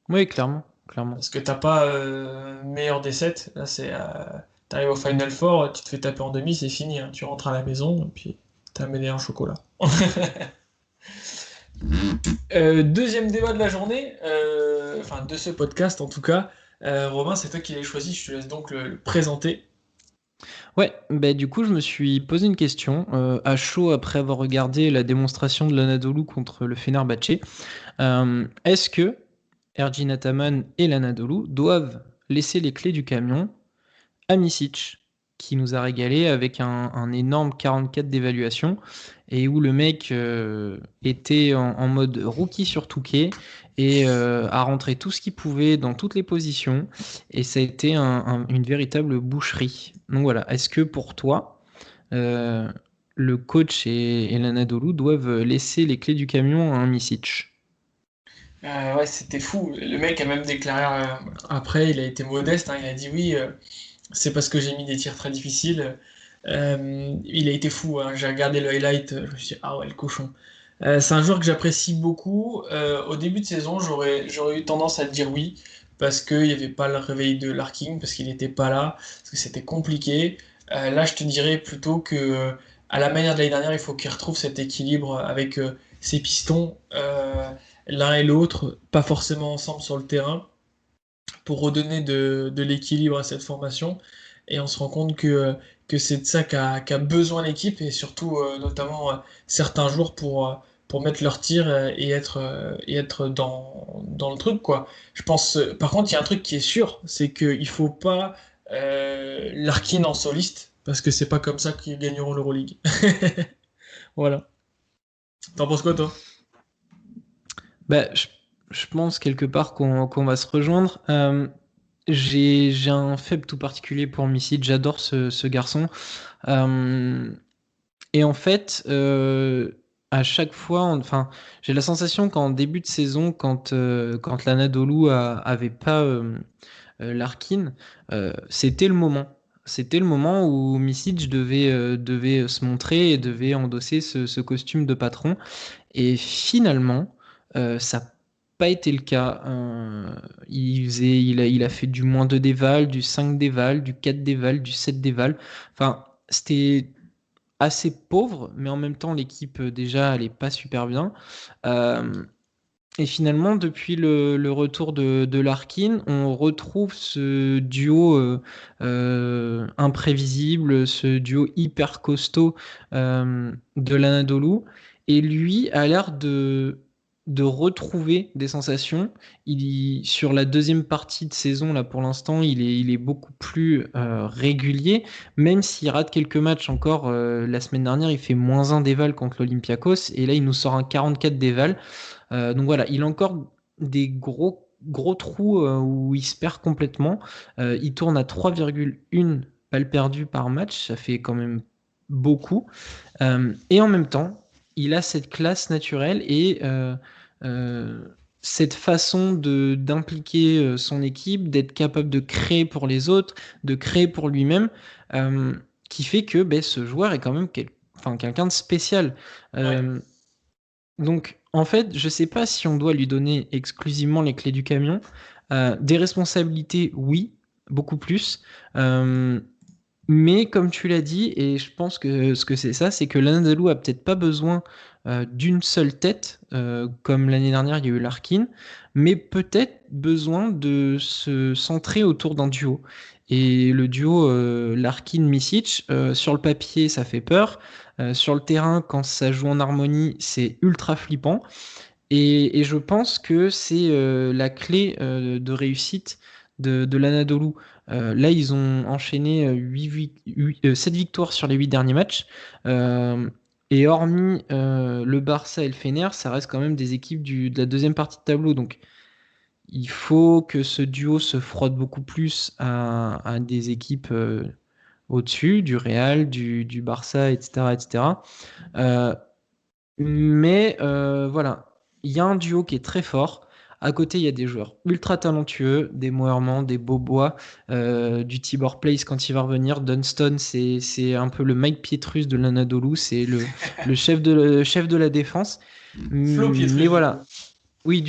Oui, clairement, clairement. Parce que t'as pas meilleur des 7. Là, t'arrives au Final Four, tu te fais taper en demi, c'est fini, hein. Tu rentres à la maison, et puis t'as mené un chocolat. Deuxième débat de la journée, enfin de ce podcast en tout cas. Romain, c'est toi qui l'as choisi, je te laisse donc le présenter. Ouais, bah du coup, je me suis posé une question à chaud après avoir regardé la démonstration de l'Anadolu contre le Fenerbahçe. Est-ce que Ergin Ataman et l'Anadolu doivent laisser les clés du camion à Misic, qui nous a régalé avec un énorme 44 d'évaluation et où le mec était en mode rookie sur Touquet et a rentré tout ce qu'il pouvait dans toutes les positions et ça a été une véritable boucherie. Donc voilà, est-ce que pour toi, euh, le coach et l'Anadolu doivent laisser les clés du camion à un Misic? Ouais, c'était fou. Le mec a même déclaré après, il a été modeste, hein, il a dit oui, c'est parce que j'ai mis des tirs très difficiles. Il a été fou, hein. J'ai regardé le highlight, je me suis dit, ah ouais, le cochon. C'est un joueur que j'apprécie beaucoup. Au début de saison, j'aurais eu tendance à te dire oui, parce qu'il n'y avait pas le réveil de Larkin, parce qu'il n'était pas là, parce que c'était compliqué. Là, je te dirais plutôt que, à la manière de l'année dernière, il faut qu'il retrouve cet équilibre avec ses pistons, l'un et l'autre, pas forcément ensemble sur le terrain, pour redonner de l'équilibre à cette formation. Et on se rend compte que c'est de ça qu'a besoin l'équipe, et surtout notamment certains joueurs pour mettre leur tir et être dans le truc, quoi. Je pense, par contre, il y a un truc qui est sûr, c'est qu'il faut pas Larkin en soliste, parce que c'est pas comme ça qu'ils gagneront l'Euroleague. Voilà. T'en penses quoi, toi? Bah, je pense quelque part qu'on va se rejoindre. J'ai un faible tout particulier pour Missy, j'adore ce garçon. Euh, et en fait, à chaque fois, enfin, j'ai la sensation qu'en début de saison, quand l'Anadolu avait pas Larkin, c'était le moment. C'était le moment où Misic devait se montrer et devait endosser ce costume de patron. Et finalement, ça n'a pas été le cas. Il a fait du -2 déval, du 5 déval, du 4 déval, du 7 déval. Enfin, c'était assez pauvre, mais en même temps, l'équipe déjà allait pas super bien. Euh, et finalement, depuis le retour de Larkin, on retrouve ce duo imprévisible, ce duo hyper costaud de l'Anadolu. Et lui a l'air de retrouver des sensations. Sur la deuxième partie de saison, là pour l'instant, il est beaucoup plus régulier, même s'il rate quelques matchs encore. La semaine dernière, il fait -1 d'éval contre l'Olympiakos, et là, il nous sort un 44 d'éval. Donc voilà, il a encore des gros trous où il se perd complètement. Il tourne à 3,1 balles perdues par match, ça fait quand même beaucoup. Et en même temps, il a cette classe naturelle et cette façon d'impliquer son équipe, d'être capable de créer pour les autres, de créer pour lui-même, qui fait que ben, ce joueur est quand même quelqu'un de spécial. Ouais. Donc, en fait, je ne sais pas si on doit lui donner exclusivement les clés du camion. Des responsabilités, oui, beaucoup plus. Euh, mais comme tu l'as dit, et je pense que ce que c'est ça, c'est que l'Anadolu a peut-être pas besoin d'une seule tête, comme l'année dernière il y a eu Larkin, mais peut-être besoin de se centrer autour d'un duo. Et le duo Larkin-Misic, sur le papier, ça fait peur. Sur le terrain, quand ça joue en harmonie, c'est ultra flippant. Et je pense que c'est la clé de réussite de l'Anadolu. Là, ils ont enchaîné 7 victoires sur les 8 derniers matchs. Euh, et hormis le Barça et le Fener, ça reste quand même des équipes de la deuxième partie de tableau. Donc, il faut que ce duo se frotte beaucoup plus à des équipes au-dessus, du Real, du Barça, etc., etc. Euh, mais voilà, il y a un duo qui est très fort. À côté, il y a des joueurs ultra talentueux, des Moerman, des Bobois, du Tibor Place quand il va revenir. Dunston, c'est un peu le Mike Pietrus de l'Anadolu, c'est le chef de la défense. Flo Mais Pietrus, du coup. voilà, oui,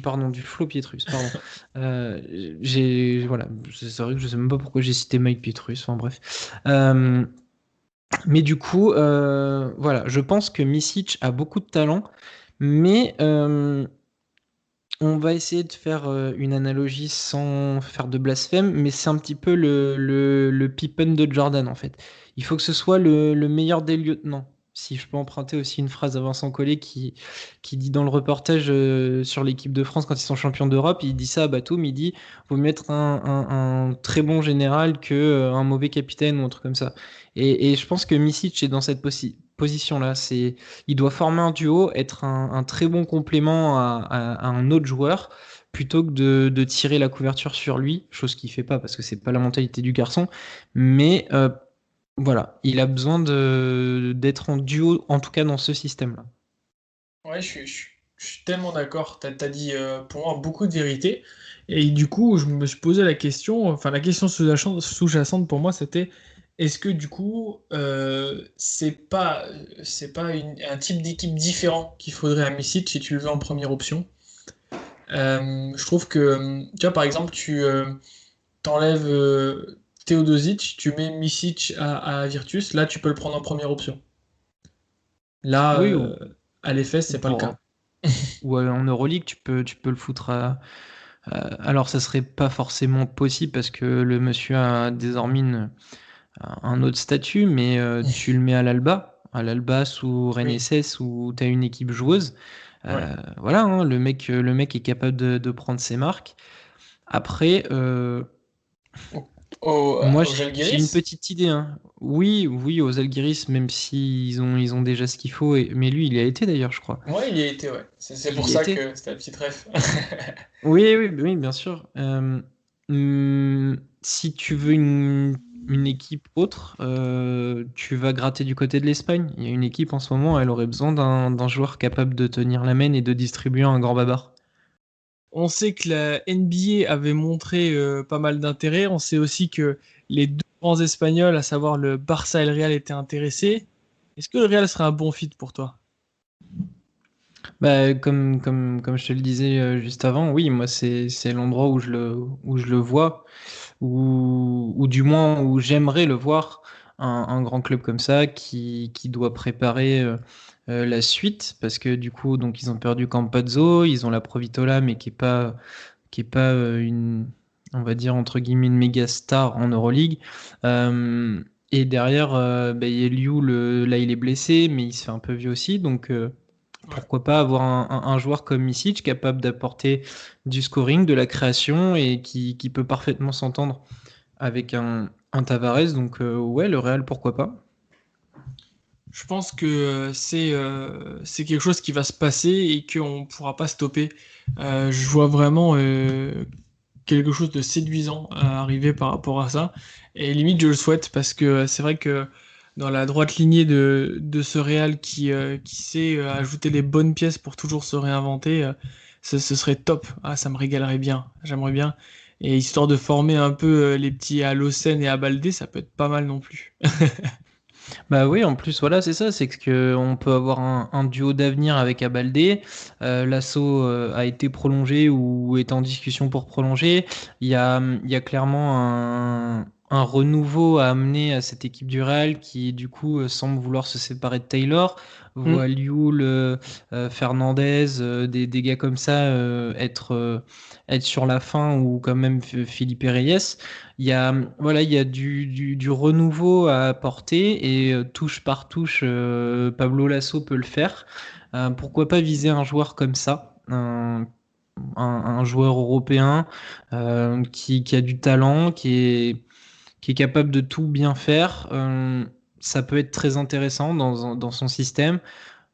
pardon, du Flo Pietrus, pardon. Voilà, c'est vrai que je sais même pas pourquoi j'ai cité Mike Pietrus, enfin bref. Mais du coup, voilà, je pense que Misic a beaucoup de talent, mais on va essayer de faire une analogie sans faire de blasphème, mais c'est un petit peu le Pippen de Jordan en fait. Il faut que ce soit le meilleur des lieutenants. Si je peux emprunter aussi une phrase à Vincent Collet qui dit dans le reportage sur l'équipe de France quand ils sont champions d'Europe, il dit ça à Batum, il dit vaut mieux être un très bon général que un mauvais capitaine ou un truc comme ça. Et je pense que Misic est dans cette position-là. Il doit former un duo, être un très bon complément à un autre joueur, plutôt que de tirer la couverture sur lui, chose qu'il fait pas parce que c'est pas la mentalité du garçon. Mais voilà, il a besoin d'être en duo, en tout cas dans ce système-là. Ouais, je suis tellement d'accord. T'as dit pour moi beaucoup de vérité. Et du coup, je me suis posé la question, enfin la question sous-jacente pour moi, c'était est-ce que du coup, c'est pas un type d'équipe différent qu'il faudrait à Misic si tu le veux en première option? Je trouve que, tu vois, par exemple, tu t'enlèves Teodosic, tu mets Misic à Virtus, là tu peux le prendre en première option. Là, Oui, à l'effet, c'est pas le cas. pour, ou en Euroleague, tu peux le foutre alors, ça serait pas forcément possible parce que le monsieur a désormais un autre statut, mais tu le mets à l'Alba sous Oui, Renesses où tu as une équipe joueuse. ouais. Voilà, hein, le mec est capable de prendre ses marques. Après, moi, Aux j'ai une Žalgiris? petite idée, hein. Oui, oui, aux Algiris, même si ils ont déjà ce qu'il faut. Mais lui, il y a été d'ailleurs, je crois. Ouais, il y a été, ouais. C'est Il pour y ça était. que c'était la petite ref. Oui, oui, oui, bien sûr. Si tu veux une équipe autre, tu vas gratter du côté de l'Espagne. Il y a une équipe en ce moment, elle aurait besoin d'un joueur capable de tenir la main et de distribuer un grand babar. On sait que la NBA avait montré pas mal d'intérêt. On sait aussi que les grands Espagnols, à savoir le Barça et le Real, étaient intéressés. Est-ce que le Real serait un bon fit pour toi? Bah, comme je te le disais juste avant, oui, moi c'est l'endroit où je le vois, ou du moins où j'aimerais le voir, un grand club comme ça qui doit préparer la suite, parce que du coup, donc ils ont perdu Campazzo, ils ont la Provitola, mais qui est pas on va dire entre guillemets une méga star en Euroleague. Et derrière, bah, il y a Liu, là il est blessé, mais il se fait un peu vieux aussi, donc Ouais. pourquoi pas avoir un joueur comme Misic capable d'apporter du scoring, de la création et qui peut parfaitement s'entendre avec un Tavares. Donc ouais, le Real, pourquoi pas. Je pense que c'est quelque chose qui va se passer et qu'on ne pourra pas stopper. Je vois vraiment quelque chose de séduisant à arriver par rapport à ça. Et limite, je le souhaite parce que c'est vrai que dans la droite lignée de ce Real qui sait ajouter les bonnes pièces pour toujours se réinventer, ce serait top. Ah, ça me régalerait bien. J'aimerais bien. Et histoire de former un peu les petits Alocen et Abaldé, ça peut être pas mal non plus. Bah oui, en plus, voilà, c'est ça, c'est que on peut avoir un duo d'avenir avec Abaldé. L'assaut a été prolongé ou est en discussion pour prolonger. Il y a clairement un renouveau à amener à cette équipe du Real qui, du coup, semble vouloir se séparer de Taylor. Hmm. Voit Lioul, Fernandez, des gars comme ça être sur la fin, ou quand même Felipe Reyes. Voilà, il y a du renouveau à apporter, et touche par touche, Pablo Lasso peut le faire. Pourquoi pas viser un joueur comme ça, un joueur européen qui a du talent, qui est capable de tout bien faire. Ça peut être très intéressant dans son système.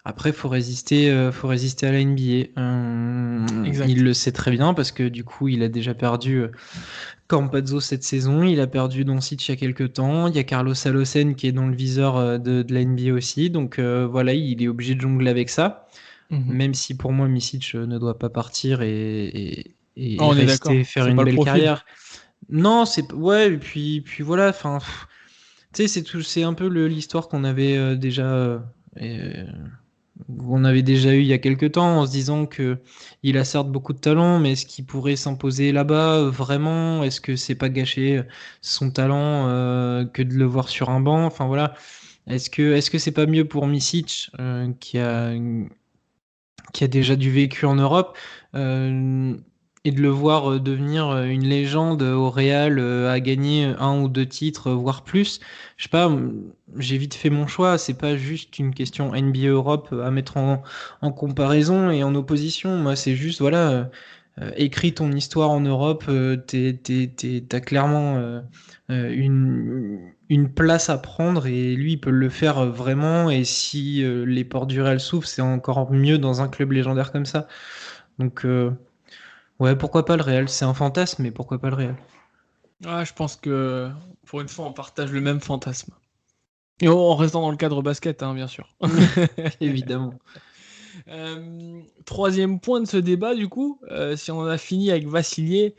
Après, faut résister à la NBA. Il Exact. le sait très bien parce que du coup, il a déjà perdu Campazzo cette saison, il a perdu Doncic il y a quelques temps, il y a Carlos Alocen qui est dans le viseur de la NBA aussi, donc voilà, il est obligé de jongler avec ça, Mhm. même si pour moi Micic ne doit pas partir Ah, et on est rester d'accord. faire C'est une pas le belle profil. carrière. Non, ouais, et puis voilà, enfin, tu sais, c'est un peu l'histoire qu'on avait euh, qu'on avait déjà eu il y a quelques temps, en se disant que il a certes beaucoup de talent, mais est-ce qu'il pourrait s'imposer là-bas vraiment? Est-ce que c'est pas gâcher son talent que de le voir sur un banc? Enfin voilà, est-ce que c'est pas mieux pour Misic qui a déjà du vécu en Europe, euh, et de le voir devenir une légende au Real, à gagner un ou deux titres, voire plus. Je sais pas, j'ai vite fait mon choix. C'est pas juste une question NBA Europe à mettre en comparaison et en opposition. Moi, c'est juste, voilà, écris ton histoire en Europe. T'as clairement une place à prendre, et lui, il peut le faire vraiment. Et si les portes du Real s'ouvrent, c'est encore mieux dans un club légendaire comme ça. Donc, ouais, pourquoi pas le Real? C'est un fantasme, mais pourquoi pas le Real? Ah, je pense que pour une fois, on partage le même fantasme. Et en restant dans le cadre basket, hein, bien sûr. Évidemment. Troisième point de ce débat, du coup, si on en a fini avec Vassilier,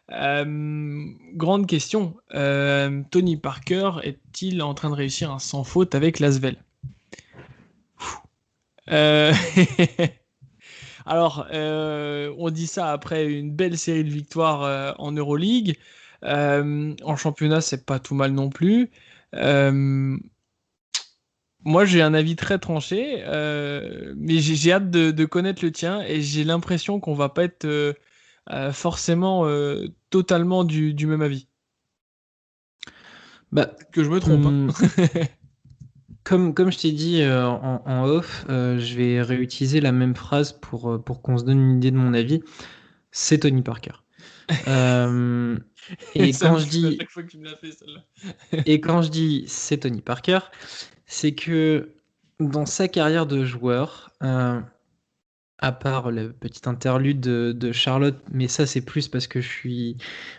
grande question. Tony Parker est-il en train de réussir un sans faute avec l'Asvel? Euh, Alors, on dit ça après une belle série de victoires en Euroleague. En championnat, c'est pas tout mal non plus. Euh, Moi, j'ai un avis très tranché, mais j'ai hâte de connaître le tien et j'ai l'impression qu'on va pas être forcément totalement du même avis. Bah, Peut-être que je me trompe, hein. hum, comme je t'ai dit en off, je vais réutiliser la même phrase pour qu'on se donne une idée de mon avis. C'est Tony Parker. Euh, et Ça me quand je saoule à dis chaque fois que tu me l'as fait, celle-là. Et quand je dis c'est Tony Parker, c'est que dans sa carrière de joueur, à part le petit interlude de Charlotte, mais ça c'est plus parce que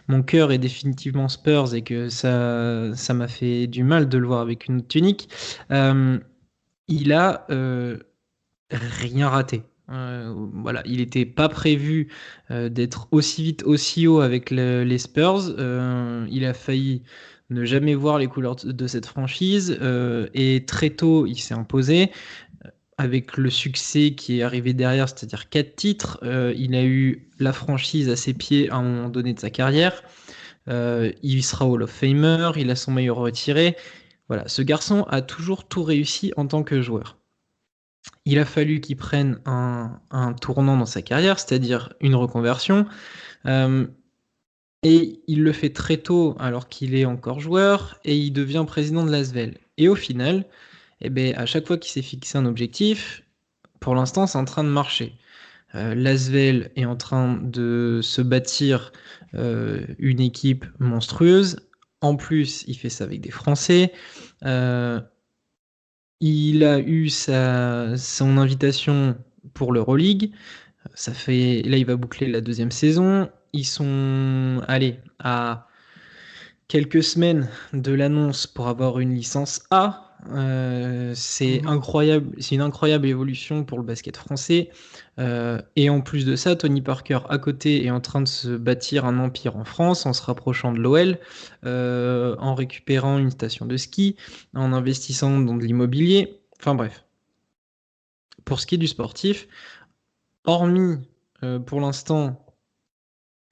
mon cœur est définitivement Spurs et que ça m'a fait du mal de le voir avec une autre tunique. euh, il a rien raté. Voilà, il n'était pas prévu d'être aussi vite, aussi haut avec les Spurs. Il a failli ne jamais voir les couleurs de cette franchise. Et très tôt, il s'est imposé avec le succès qui est arrivé derrière, c'est-à-dire 4 titres. Il a eu la franchise à ses pieds à un moment donné de sa carrière. Il sera Hall of Famer, il a son maillot retiré. Voilà, ce garçon a toujours tout réussi en tant que joueur. Il a fallu qu'il prenne un tournant dans sa carrière, c'est-à-dire une reconversion. Et il le fait très tôt alors qu'il est encore joueur et il devient président de l'Asvel. Et au final, à chaque fois qu'il s'est fixé un objectif, pour l'instant, c'est en train de marcher. L'Asvel est en train de se bâtir une équipe monstrueuse. En plus, il fait ça avec des Français. Il a eu son invitation pour l'Euroleague. Là, il va boucler la 2e saison. Ils sont allés à quelques semaines de l'annonce pour avoir une licence A. C'est incroyable, c'est une incroyable évolution pour le basket français. Et en plus de ça, Tony Parker à côté est en train de se bâtir un empire en France en se rapprochant de l'OL, en récupérant une station de ski, en investissant dans de l'immobilier. Enfin bref. Pour ce qui est du sportif, hormis pour l'instant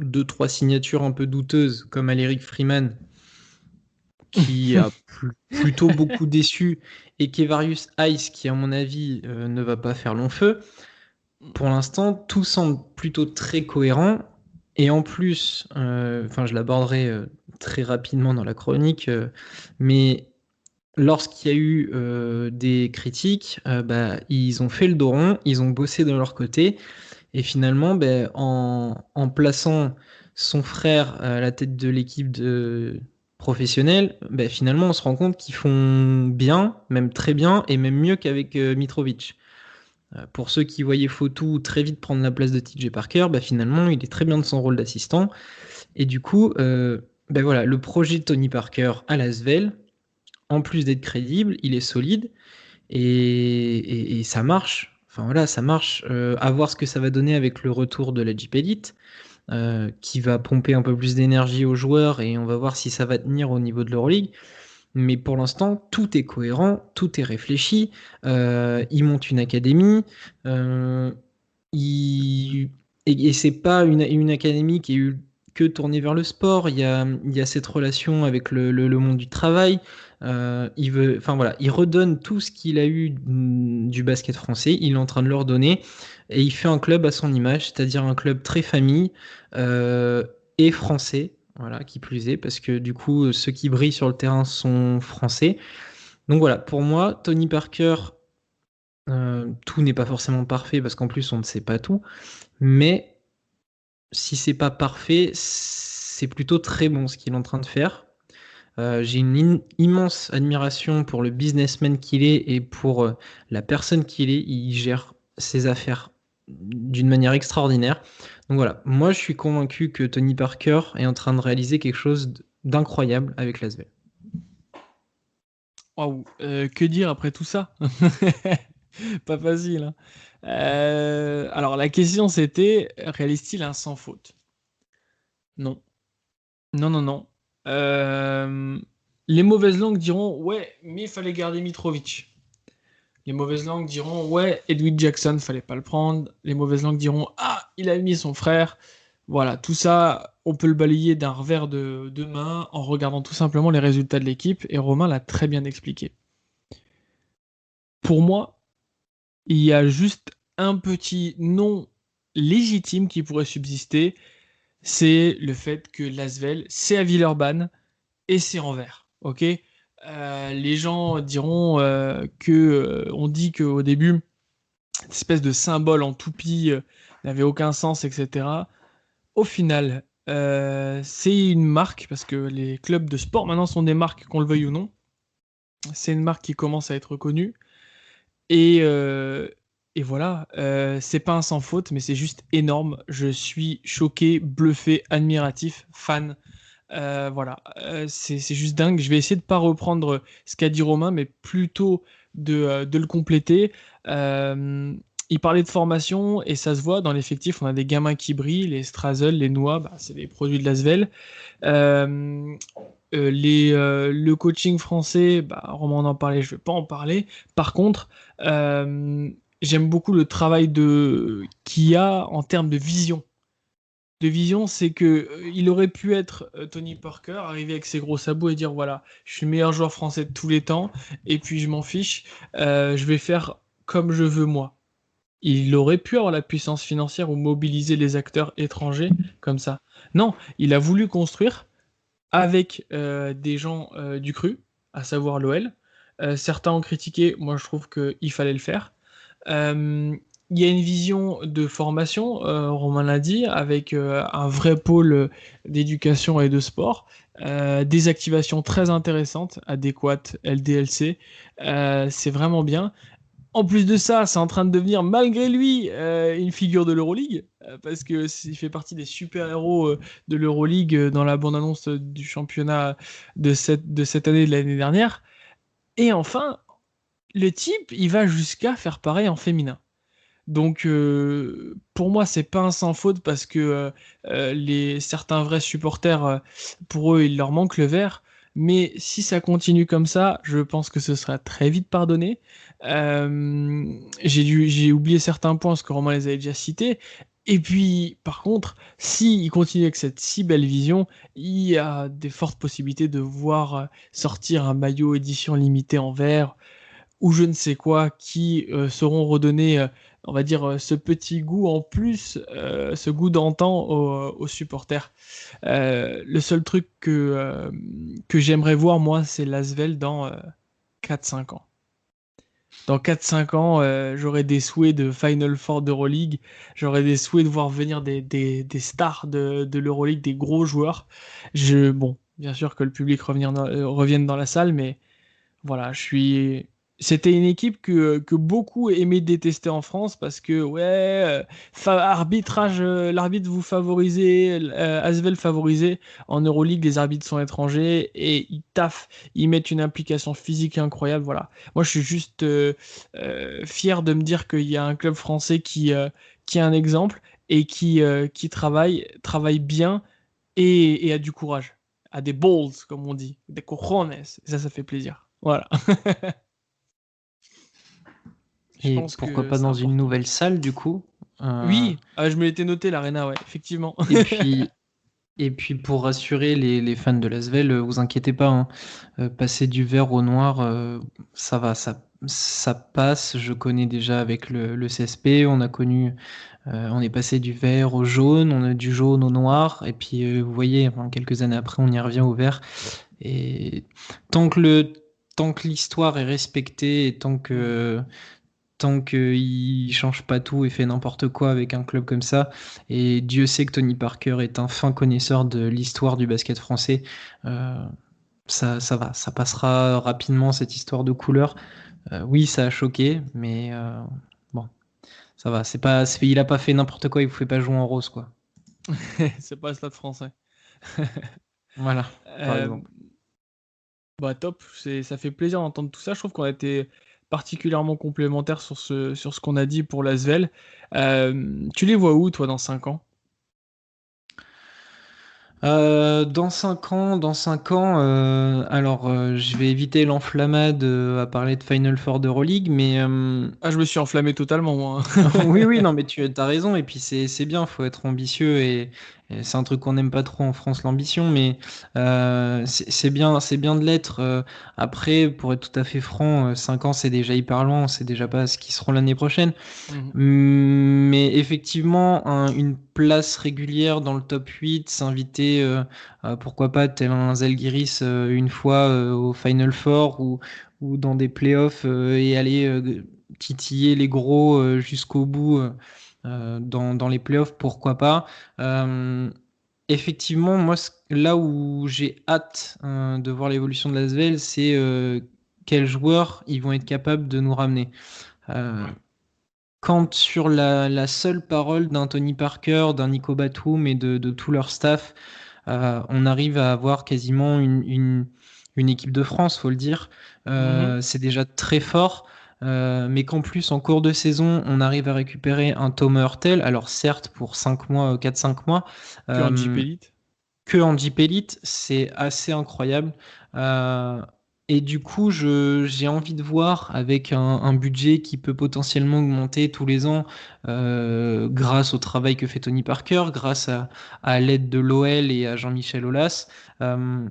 2-3 signatures un peu douteuses comme Aléric Freeman, qui a plutôt beaucoup déçu, et Kevarius Ice, qui à mon avis ne va pas faire long feu. Pour l'instant, tout semble plutôt très cohérent. Et en plus, je l'aborderai très rapidement dans la chronique, mais lorsqu'il y a eu des critiques, ils ont fait le dos rond, ils ont bossé de leur côté. Et finalement, en plaçant son frère à la tête de l'équipe professionnelle, finalement, on se rend compte qu'ils font bien, même très bien, et même mieux qu'avec Mitrovic. Pour ceux qui voyaient Fotou très vite prendre la place de TJ Parker, finalement, il est très bien de son rôle d'assistant. Et du coup, voilà, le projet de Tony Parker à l'Asvel, en plus d'être crédible, il est solide et ça marche. Enfin voilà, ça marche. À voir ce que ça va donner avec le retour de la Jeep Elite, qui va pomper un peu plus d'énergie aux joueurs et on va voir si ça va tenir au niveau de l'Euroleague. Mais pour l'instant, tout est cohérent, tout est réfléchi. Ils montent une académie. Et c'est pas une académie qui est que tournée vers le sport. Il y a cette relation avec le monde du travail. Il redonne tout ce qu'il a eu du basket français. Il est en train de leur donner. Et il fait un club à son image, c'est-à-dire un club très famille et français. Voilà, qui plus est, parce que du coup, ceux qui brillent sur le terrain sont français. Donc voilà, pour moi, Tony Parker, tout n'est pas forcément parfait, parce qu'en plus, on ne sait pas tout. Mais si c'est pas parfait, c'est plutôt très bon ce qu'il est en train de faire. J'ai une immense admiration pour le businessman qu'il est et pour la personne qu'il est. Il gère ses affaires d'une manière extraordinaire. Donc voilà, moi je suis convaincu que Tony Parker est en train de réaliser quelque chose d'incroyable avec l'Asvel. Waouh, que dire après tout ça? Pas facile, hein. Alors la question c'était, réalise-t-il un sans faute? Non. Non, non, non. Les mauvaises langues diront ouais, mais il fallait garder Mitrovic. Les mauvaises langues diront ouais, Edwin Jackson, fallait pas le prendre. Les mauvaises langues diront ah, il a mis son frère. Voilà, tout ça, on peut le balayer d'un revers de main en regardant tout simplement les résultats de l'équipe, et Romain l'a très bien expliqué. Pour moi, il y a juste un petit non légitime qui pourrait subsister, c'est le fait que l'Asvel, c'est à Villeurbanne et c'est en vert. Ok, les gens diront on dit qu'au début, cette espèce de symbole en toupie n'avait aucun sens, etc. Au final, c'est une marque, parce que les clubs de sport maintenant sont des marques, qu'on le veuille ou non. C'est une marque qui commence à être connue. Et voilà, c'est pas un sans faute, mais c'est juste énorme. Je suis choqué, bluffé, admiratif, fan. Voilà, c'est juste dingue. Je vais essayer de pas reprendre ce qu'a dit Romain, mais plutôt de le compléter. Il parlait de formation et ça se voit dans l'effectif. On a des gamins qui brillent, les Strazel, les Noix, c'est des produits de l'Asvel. Le coaching français, bah, Romain en parlait, je vais pas en parler. Par contre, j'aime beaucoup le travail qu'il y a en termes de vision. De vision, c'est que il aurait pu être Tony Parker, arriver avec ses gros sabots et dire voilà, je suis le meilleur joueur français de tous les temps, et puis je m'en fiche, je vais faire comme je veux moi. Il aurait pu avoir la puissance financière ou mobiliser les acteurs étrangers comme ça. Non, il a voulu construire avec des gens du cru, à savoir l'OL. Certains ont critiqué, moi je trouve qu'il fallait le faire. Euh, il y a une vision de formation, Romain l'a dit, avec un vrai pôle d'éducation et de sport, des activations très intéressantes, adéquates, LDLC, c'est vraiment bien. En plus de ça, c'est en train de devenir, malgré lui, une figure de l'Euroleague, parce que il fait partie des super-héros de l'Euroleague dans la bande-annonce du championnat de cette année et de l'année dernière. Et enfin, le type, il va jusqu'à faire pareil en féminin. Donc, pour moi, c'est pas un sans faute parce que certains vrais supporters, pour eux, il leur manque le vert. Mais si ça continue comme ça, je pense que ce sera très vite pardonné. J'ai oublié certains points parce que Romain les avait déjà cités. Et puis, par contre, si il continue avec cette si belle vision, il y a des fortes possibilités de voir sortir un maillot édition limitée en vert ou je ne sais quoi qui seront redonnés, on va dire, ce petit goût en plus, ce goût d'antan aux supporters. Le seul truc que j'aimerais voir, moi, c'est l'Asvel dans 4-5 ans. Dans 4-5 ans, j'aurai des souhaits de Final Four d'Euroleague, j'aurai des souhaits de voir venir des stars de l'Euroleague, des gros joueurs. Bon, bien sûr que le public revienne dans la salle, mais voilà, C'était une équipe que beaucoup aimaient détester en France parce que, ouais, arbitrage, l'arbitre vous favorisez, Asvel favorisé. En Euroleague, les arbitres sont étrangers et ils taffent, ils mettent une implication physique incroyable. Voilà. Moi, je suis juste fier de me dire qu'il y a un club français qui a un exemple et qui travaille bien et a du courage. A des balls, comme on dit, des cojones. Et ça fait plaisir. Voilà. Je Et pense pourquoi que pas c'est dans une important. nouvelle salle du coup. Euh, Oui, je me l'étais noté, l'Arena, ouais, effectivement. et puis, et puis pour rassurer les fans de l'Asvel, vous inquiétez pas, hein. Passer du vert au noir, ça va, ça passe. Je connais déjà avec le CSP, on est passé du vert au jaune, on a du jaune au noir, et puis vous voyez, enfin, quelques années après, on y revient au vert. Et tant que le, tant que l'histoire est respectée et tant qu'il change pas tout et fait n'importe quoi avec un club comme ça, et Dieu sait que Tony Parker est un fin connaisseur de l'histoire du basket français, euh, ça va, ça passera rapidement cette histoire de couleur. Oui, ça a choqué, mais bon, ça va. Il a pas fait n'importe quoi, il vous fait pas jouer en rose, quoi. C'est pas le stade français. Voilà, par Euh, exemple. Bah top, ça fait plaisir d'entendre tout ça. Je trouve qu'on a été particulièrement complémentaires sur ce qu'on a dit pour l'Asvel. Tu les vois où, toi, dans 5 ans? Dans 5 ans, alors je vais éviter l'enflammade à parler de Final Four d'Euroleague, mais Ah, je me suis enflammé totalement, moi. oui, oui, non, mais tu as raison, et puis c'est bien, faut être ambitieux, et c'est un truc qu'on n'aime pas trop en France, l'ambition, mais c'est bien de l'être. Après, pour être tout à fait franc, 5 ans, c'est déjà hyper loin, on sait déjà pas ce qui seront l'année prochaine. Mhm. Mais effectivement, une place régulière dans le top 8, s'inviter, pourquoi pas, tel un Zalgiris une fois au Final Four ou dans des playoffs et aller titiller les gros jusqu'au bout dans les playoffs, pourquoi pas. Euh, Effectivement, moi, là où j'ai hâte de voir l'évolution de l'Asvel, c'est quels joueurs ils vont être capables de nous ramener. Euh, Ouais. Quand sur la seule parole d'un Tony Parker, d'un Nico Batum et de tout leur staff, on arrive à avoir quasiment une équipe de France, faut le dire. Mhm. C'est déjà très fort. Mais qu'en plus, en cours de saison, on arrive à récupérer un Thomas Hurtel, alors certes pour 5 mois, 4-5 mois, Puis un Jeep euh, Elite. que en Jeep Elite, c'est assez incroyable. Euh, et du coup, j'ai envie de voir avec un budget qui peut potentiellement augmenter tous les ans grâce au travail que fait Tony Parker, grâce à l'aide de l'OL et à Jean-Michel Aulas. Euh,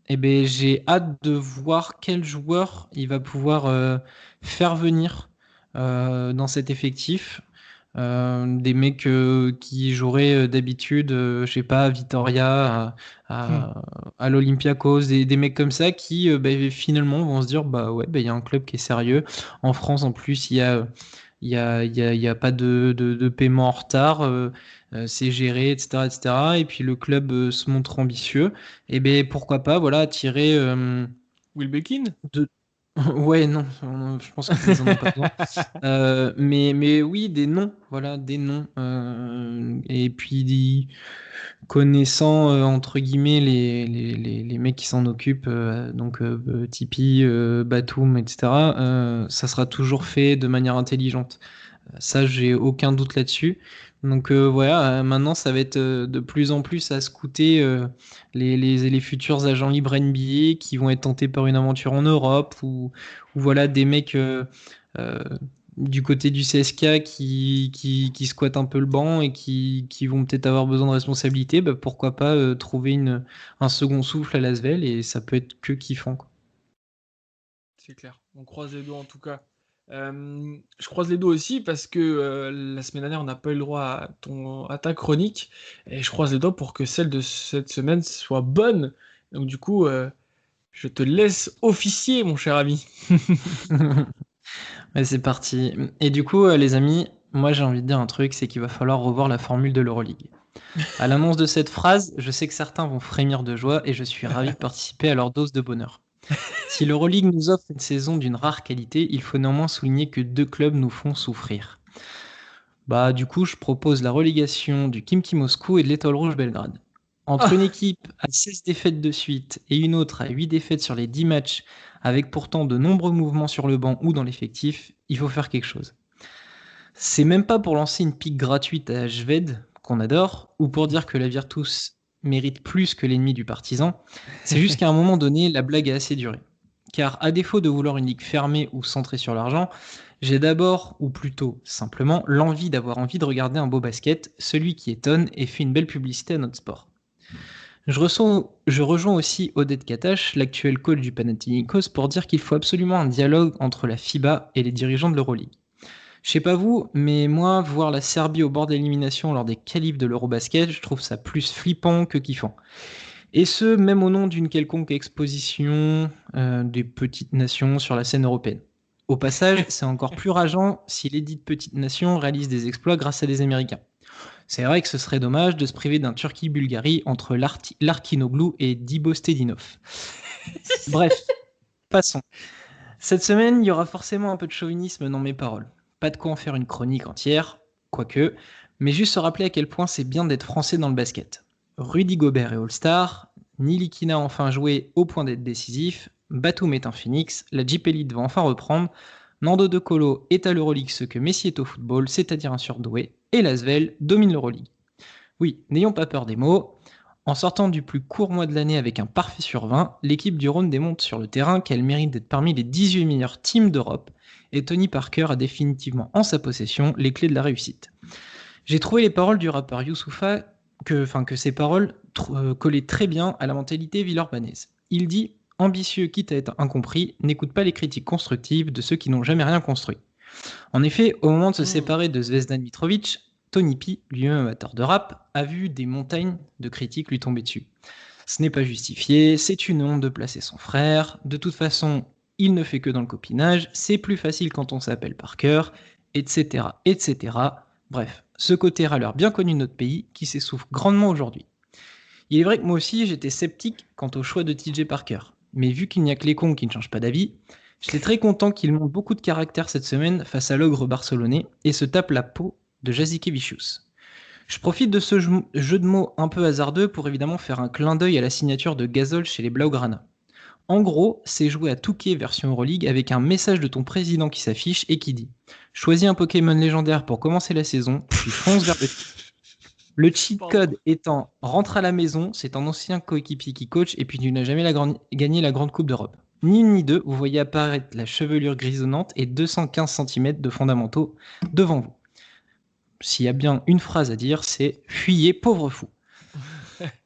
et ben, j'ai hâte de voir quel joueur il va pouvoir faire venir dans cet effectif. Des mecs qui joueraient d'habitude, je sais pas, à Vitoria, Hmm. à l'Olympiakos, des mecs comme ça qui finalement vont se dire bah ouais, il y a un club qui est sérieux. En France, en plus, il y a pas de paiement en retard, c'est géré, etc., etc. Et cetera. Et puis le club se montre ambitieux. Et ben pourquoi pas, voilà, attirer Wilbekin? de. Ouais, non, je pense qu'ils en ont pas besoin. Mais oui, des noms, voilà, des noms. Et puis, connaissant, entre guillemets, les mecs qui s'en occupent, donc Tipeee, Batum, etc., ça sera toujours fait de manière intelligente. Ça, j'ai aucun doute là-dessus. Donc voilà, maintenant, ça va être de plus en plus à scouter les futurs agents libres NBA qui vont être tentés par une aventure en Europe ou voilà, des mecs euh, du côté du CSK qui squattent un peu le banc et qui vont peut-être avoir besoin de responsabilité. Bah, pourquoi pas trouver un second souffle à Lasvel et ça peut être que kiffant, quoi. C'est clair. On croise les doigts en tout cas. Je croise les doigts aussi parce que la semaine dernière, on n'a pas eu le droit à ta chronique. Et je croise les doigts pour que celle de cette semaine soit bonne. Donc du coup, je te laisse officier, mon cher ami. Ouais, c'est parti. Et du coup, les amis, moi j'ai envie de dire un truc, c'est qu'il va falloir revoir la formule de l'Euroleague. À l'annonce de cette phrase, je sais que certains vont frémir de joie et je suis ravi de participer à leur dose de bonheur. Si l'Euroleague nous offre une saison d'une rare qualité, il faut néanmoins souligner que deux clubs nous font souffrir. Bah, du coup, je propose la relégation du Khimki Moscou et de l'Étoile Rouge Belgrade. Entre une Ah, équipe à 16 défaites de suite et une autre à 8 défaites sur les 10 matchs, avec pourtant de nombreux mouvements sur le banc ou dans l'effectif, il faut faire quelque chose. C'est même pas pour lancer une pique gratuite à Sved, qu'on adore, ou pour dire que la Virtus mérite plus que l'ennemi du partisan. C'est juste qu'à un moment donné, la blague a assez duré. Car à défaut de vouloir une ligue fermée ou centrée sur l'argent, j'ai d'abord, ou plutôt simplement, l'envie d'avoir envie de regarder un beau basket, celui qui étonne et fait une belle publicité à notre sport. Je rejoins aussi Odette Katash, l'actuel coach du Panathinaikos, pour dire qu'il faut absolument un dialogue entre la FIBA et les dirigeants de l'Euroleague. Je sais pas vous, mais moi, voir la Serbie au bord d'élimination lors des qualifs de l'Eurobasket, je trouve ça plus flippant que kiffant. Et ce, même au nom d'une quelconque exposition des petites nations sur la scène européenne. Au passage, c'est encore plus rageant si les dites petites nations réalisent des exploits grâce à des Américains. C'est vrai que ce serait dommage de se priver d'un Turquie-Bulgarie entre Larkinoglu et Dibo Stedinov. Bref, passons. Cette semaine, il y aura forcément un peu de chauvinisme dans mes paroles. Pas de quoi en faire une chronique entière, quoique, mais juste se rappeler à quel point c'est bien d'être français dans le basket. Rudy Gobert est All-Star, Nilikina a enfin joué au point d'être décisif, Batum est un phoenix, la Jeep Elite va enfin reprendre, Nando De Colo est à l'Euroleague ce que Messi est au football, c'est-à-dire un surdoué, et Lasvel domine l'Euroleague. Oui, n'ayons pas peur des mots. En sortant du plus court mois de l'année avec un parfait sur 20, l'équipe du Rhône démontre sur le terrain qu'elle mérite d'être parmi les 18 meilleures teams d'Europe et Tony Parker a définitivement en sa possession les clés de la réussite. J'ai trouvé les paroles du rappeur Youssoupha que ces paroles collaient très bien à la mentalité villeurbannaise. Il dit ambitieux quitte à être incompris, n'écoute pas les critiques constructives de ceux qui n'ont jamais rien construit. En effet, au moment de se hmm. séparer de Zvezdan Mitrovic, Tony P, lui-même amateur de rap, a vu des montagnes de critiques lui tomber dessus. Ce n'est pas justifié, c'est une honte de placer son frère, de toute façon, il ne fait que dans le copinage, c'est plus facile quand on s'appelle par cœur, etc., etc. Bref, ce côté râleur bien connu de notre pays qui s'essouffle grandement aujourd'hui. Il est vrai que moi aussi j'étais sceptique quant au choix de TJ Parker, mais vu qu'il n'y a que les cons qui ne changent pas d'avis, j'étais très content qu'il montre beaucoup de caractère cette semaine face à l'ogre barcelonais et se tape la peau de Jasikevičius. Je profite de ce jeu de mots un peu hasardeux pour évidemment faire un clin d'œil à la signature de Gasol chez les Blaugrana. En gros, c'est jouer à Touquet version Euroleague avec un message de ton président qui s'affiche et qui dit « Choisis un Pokémon légendaire pour commencer la saison, puis fonce vers le titre. » Le cheat Pardon. code étant rentre à la maison, c'est un ancien coéquipier qui coach et puis tu n'as jamais gagné la Grande Coupe d'Europe. Ni une ni deux, vous voyez apparaître la chevelure grisonnante et 215 cm de fondamentaux devant vous. S'il y a bien une phrase à dire, c'est fuyez, pauvre fou.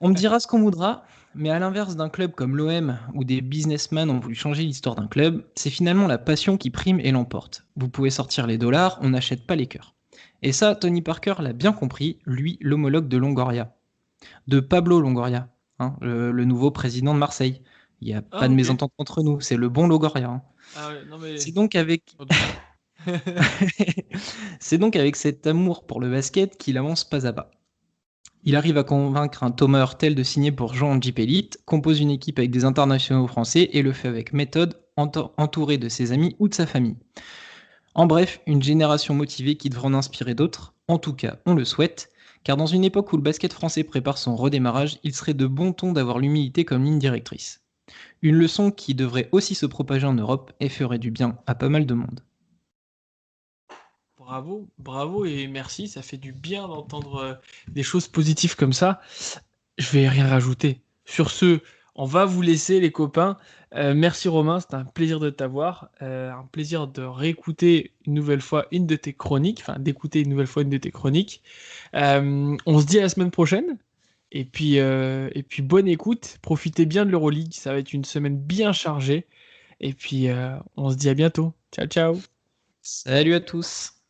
On me dira ce qu'on voudra, mais à l'inverse d'un club comme l'OM où des businessmen ont voulu changer l'histoire d'un club, c'est finalement la passion qui prime et l'emporte. Vous pouvez sortir les dollars, on n'achète pas les cœurs. Et ça, Tony Parker l'a bien compris, lui, l'homologue de Longoria, de Pablo Longoria, hein, le nouveau président de Marseille. Il n'y a pas Ah, de ok. mésentente entre nous, c'est le bon Longoria, hein. Ah ouais, non C'est mais. donc avec Sans doute. c'est donc avec cet amour pour le basket qu'il avance pas à pas. Il arrive à convaincre un Thomas Hurtel de signer pour jouer en Jeep Elite, compose une équipe avec des internationaux français et le fait avec méthode, entouré de ses amis ou de sa famille. En bref, une génération motivée qui devrait en inspirer d'autres, en tout cas on le souhaite, car dans une époque où le basket français prépare son redémarrage, il serait de bon ton d'avoir l'humilité comme ligne directrice. Une leçon qui devrait aussi se propager en Europe et ferait du bien à pas mal de monde. Bravo, bravo et merci. Ça fait du bien d'entendre des choses positives comme ça. Je vais rien rajouter. Sur ce, on va vous laisser, les copains. Merci Romain, c'était un plaisir de t'avoir. Un plaisir de réécouter une nouvelle fois une de tes chroniques. Enfin, d'écouter une nouvelle fois une de tes chroniques. On se dit à la semaine prochaine. Et puis bonne écoute. Profitez bien de l'Euroleague. Ça va être une semaine bien chargée. Et puis, on se dit à bientôt. Ciao, ciao. Salut à tous.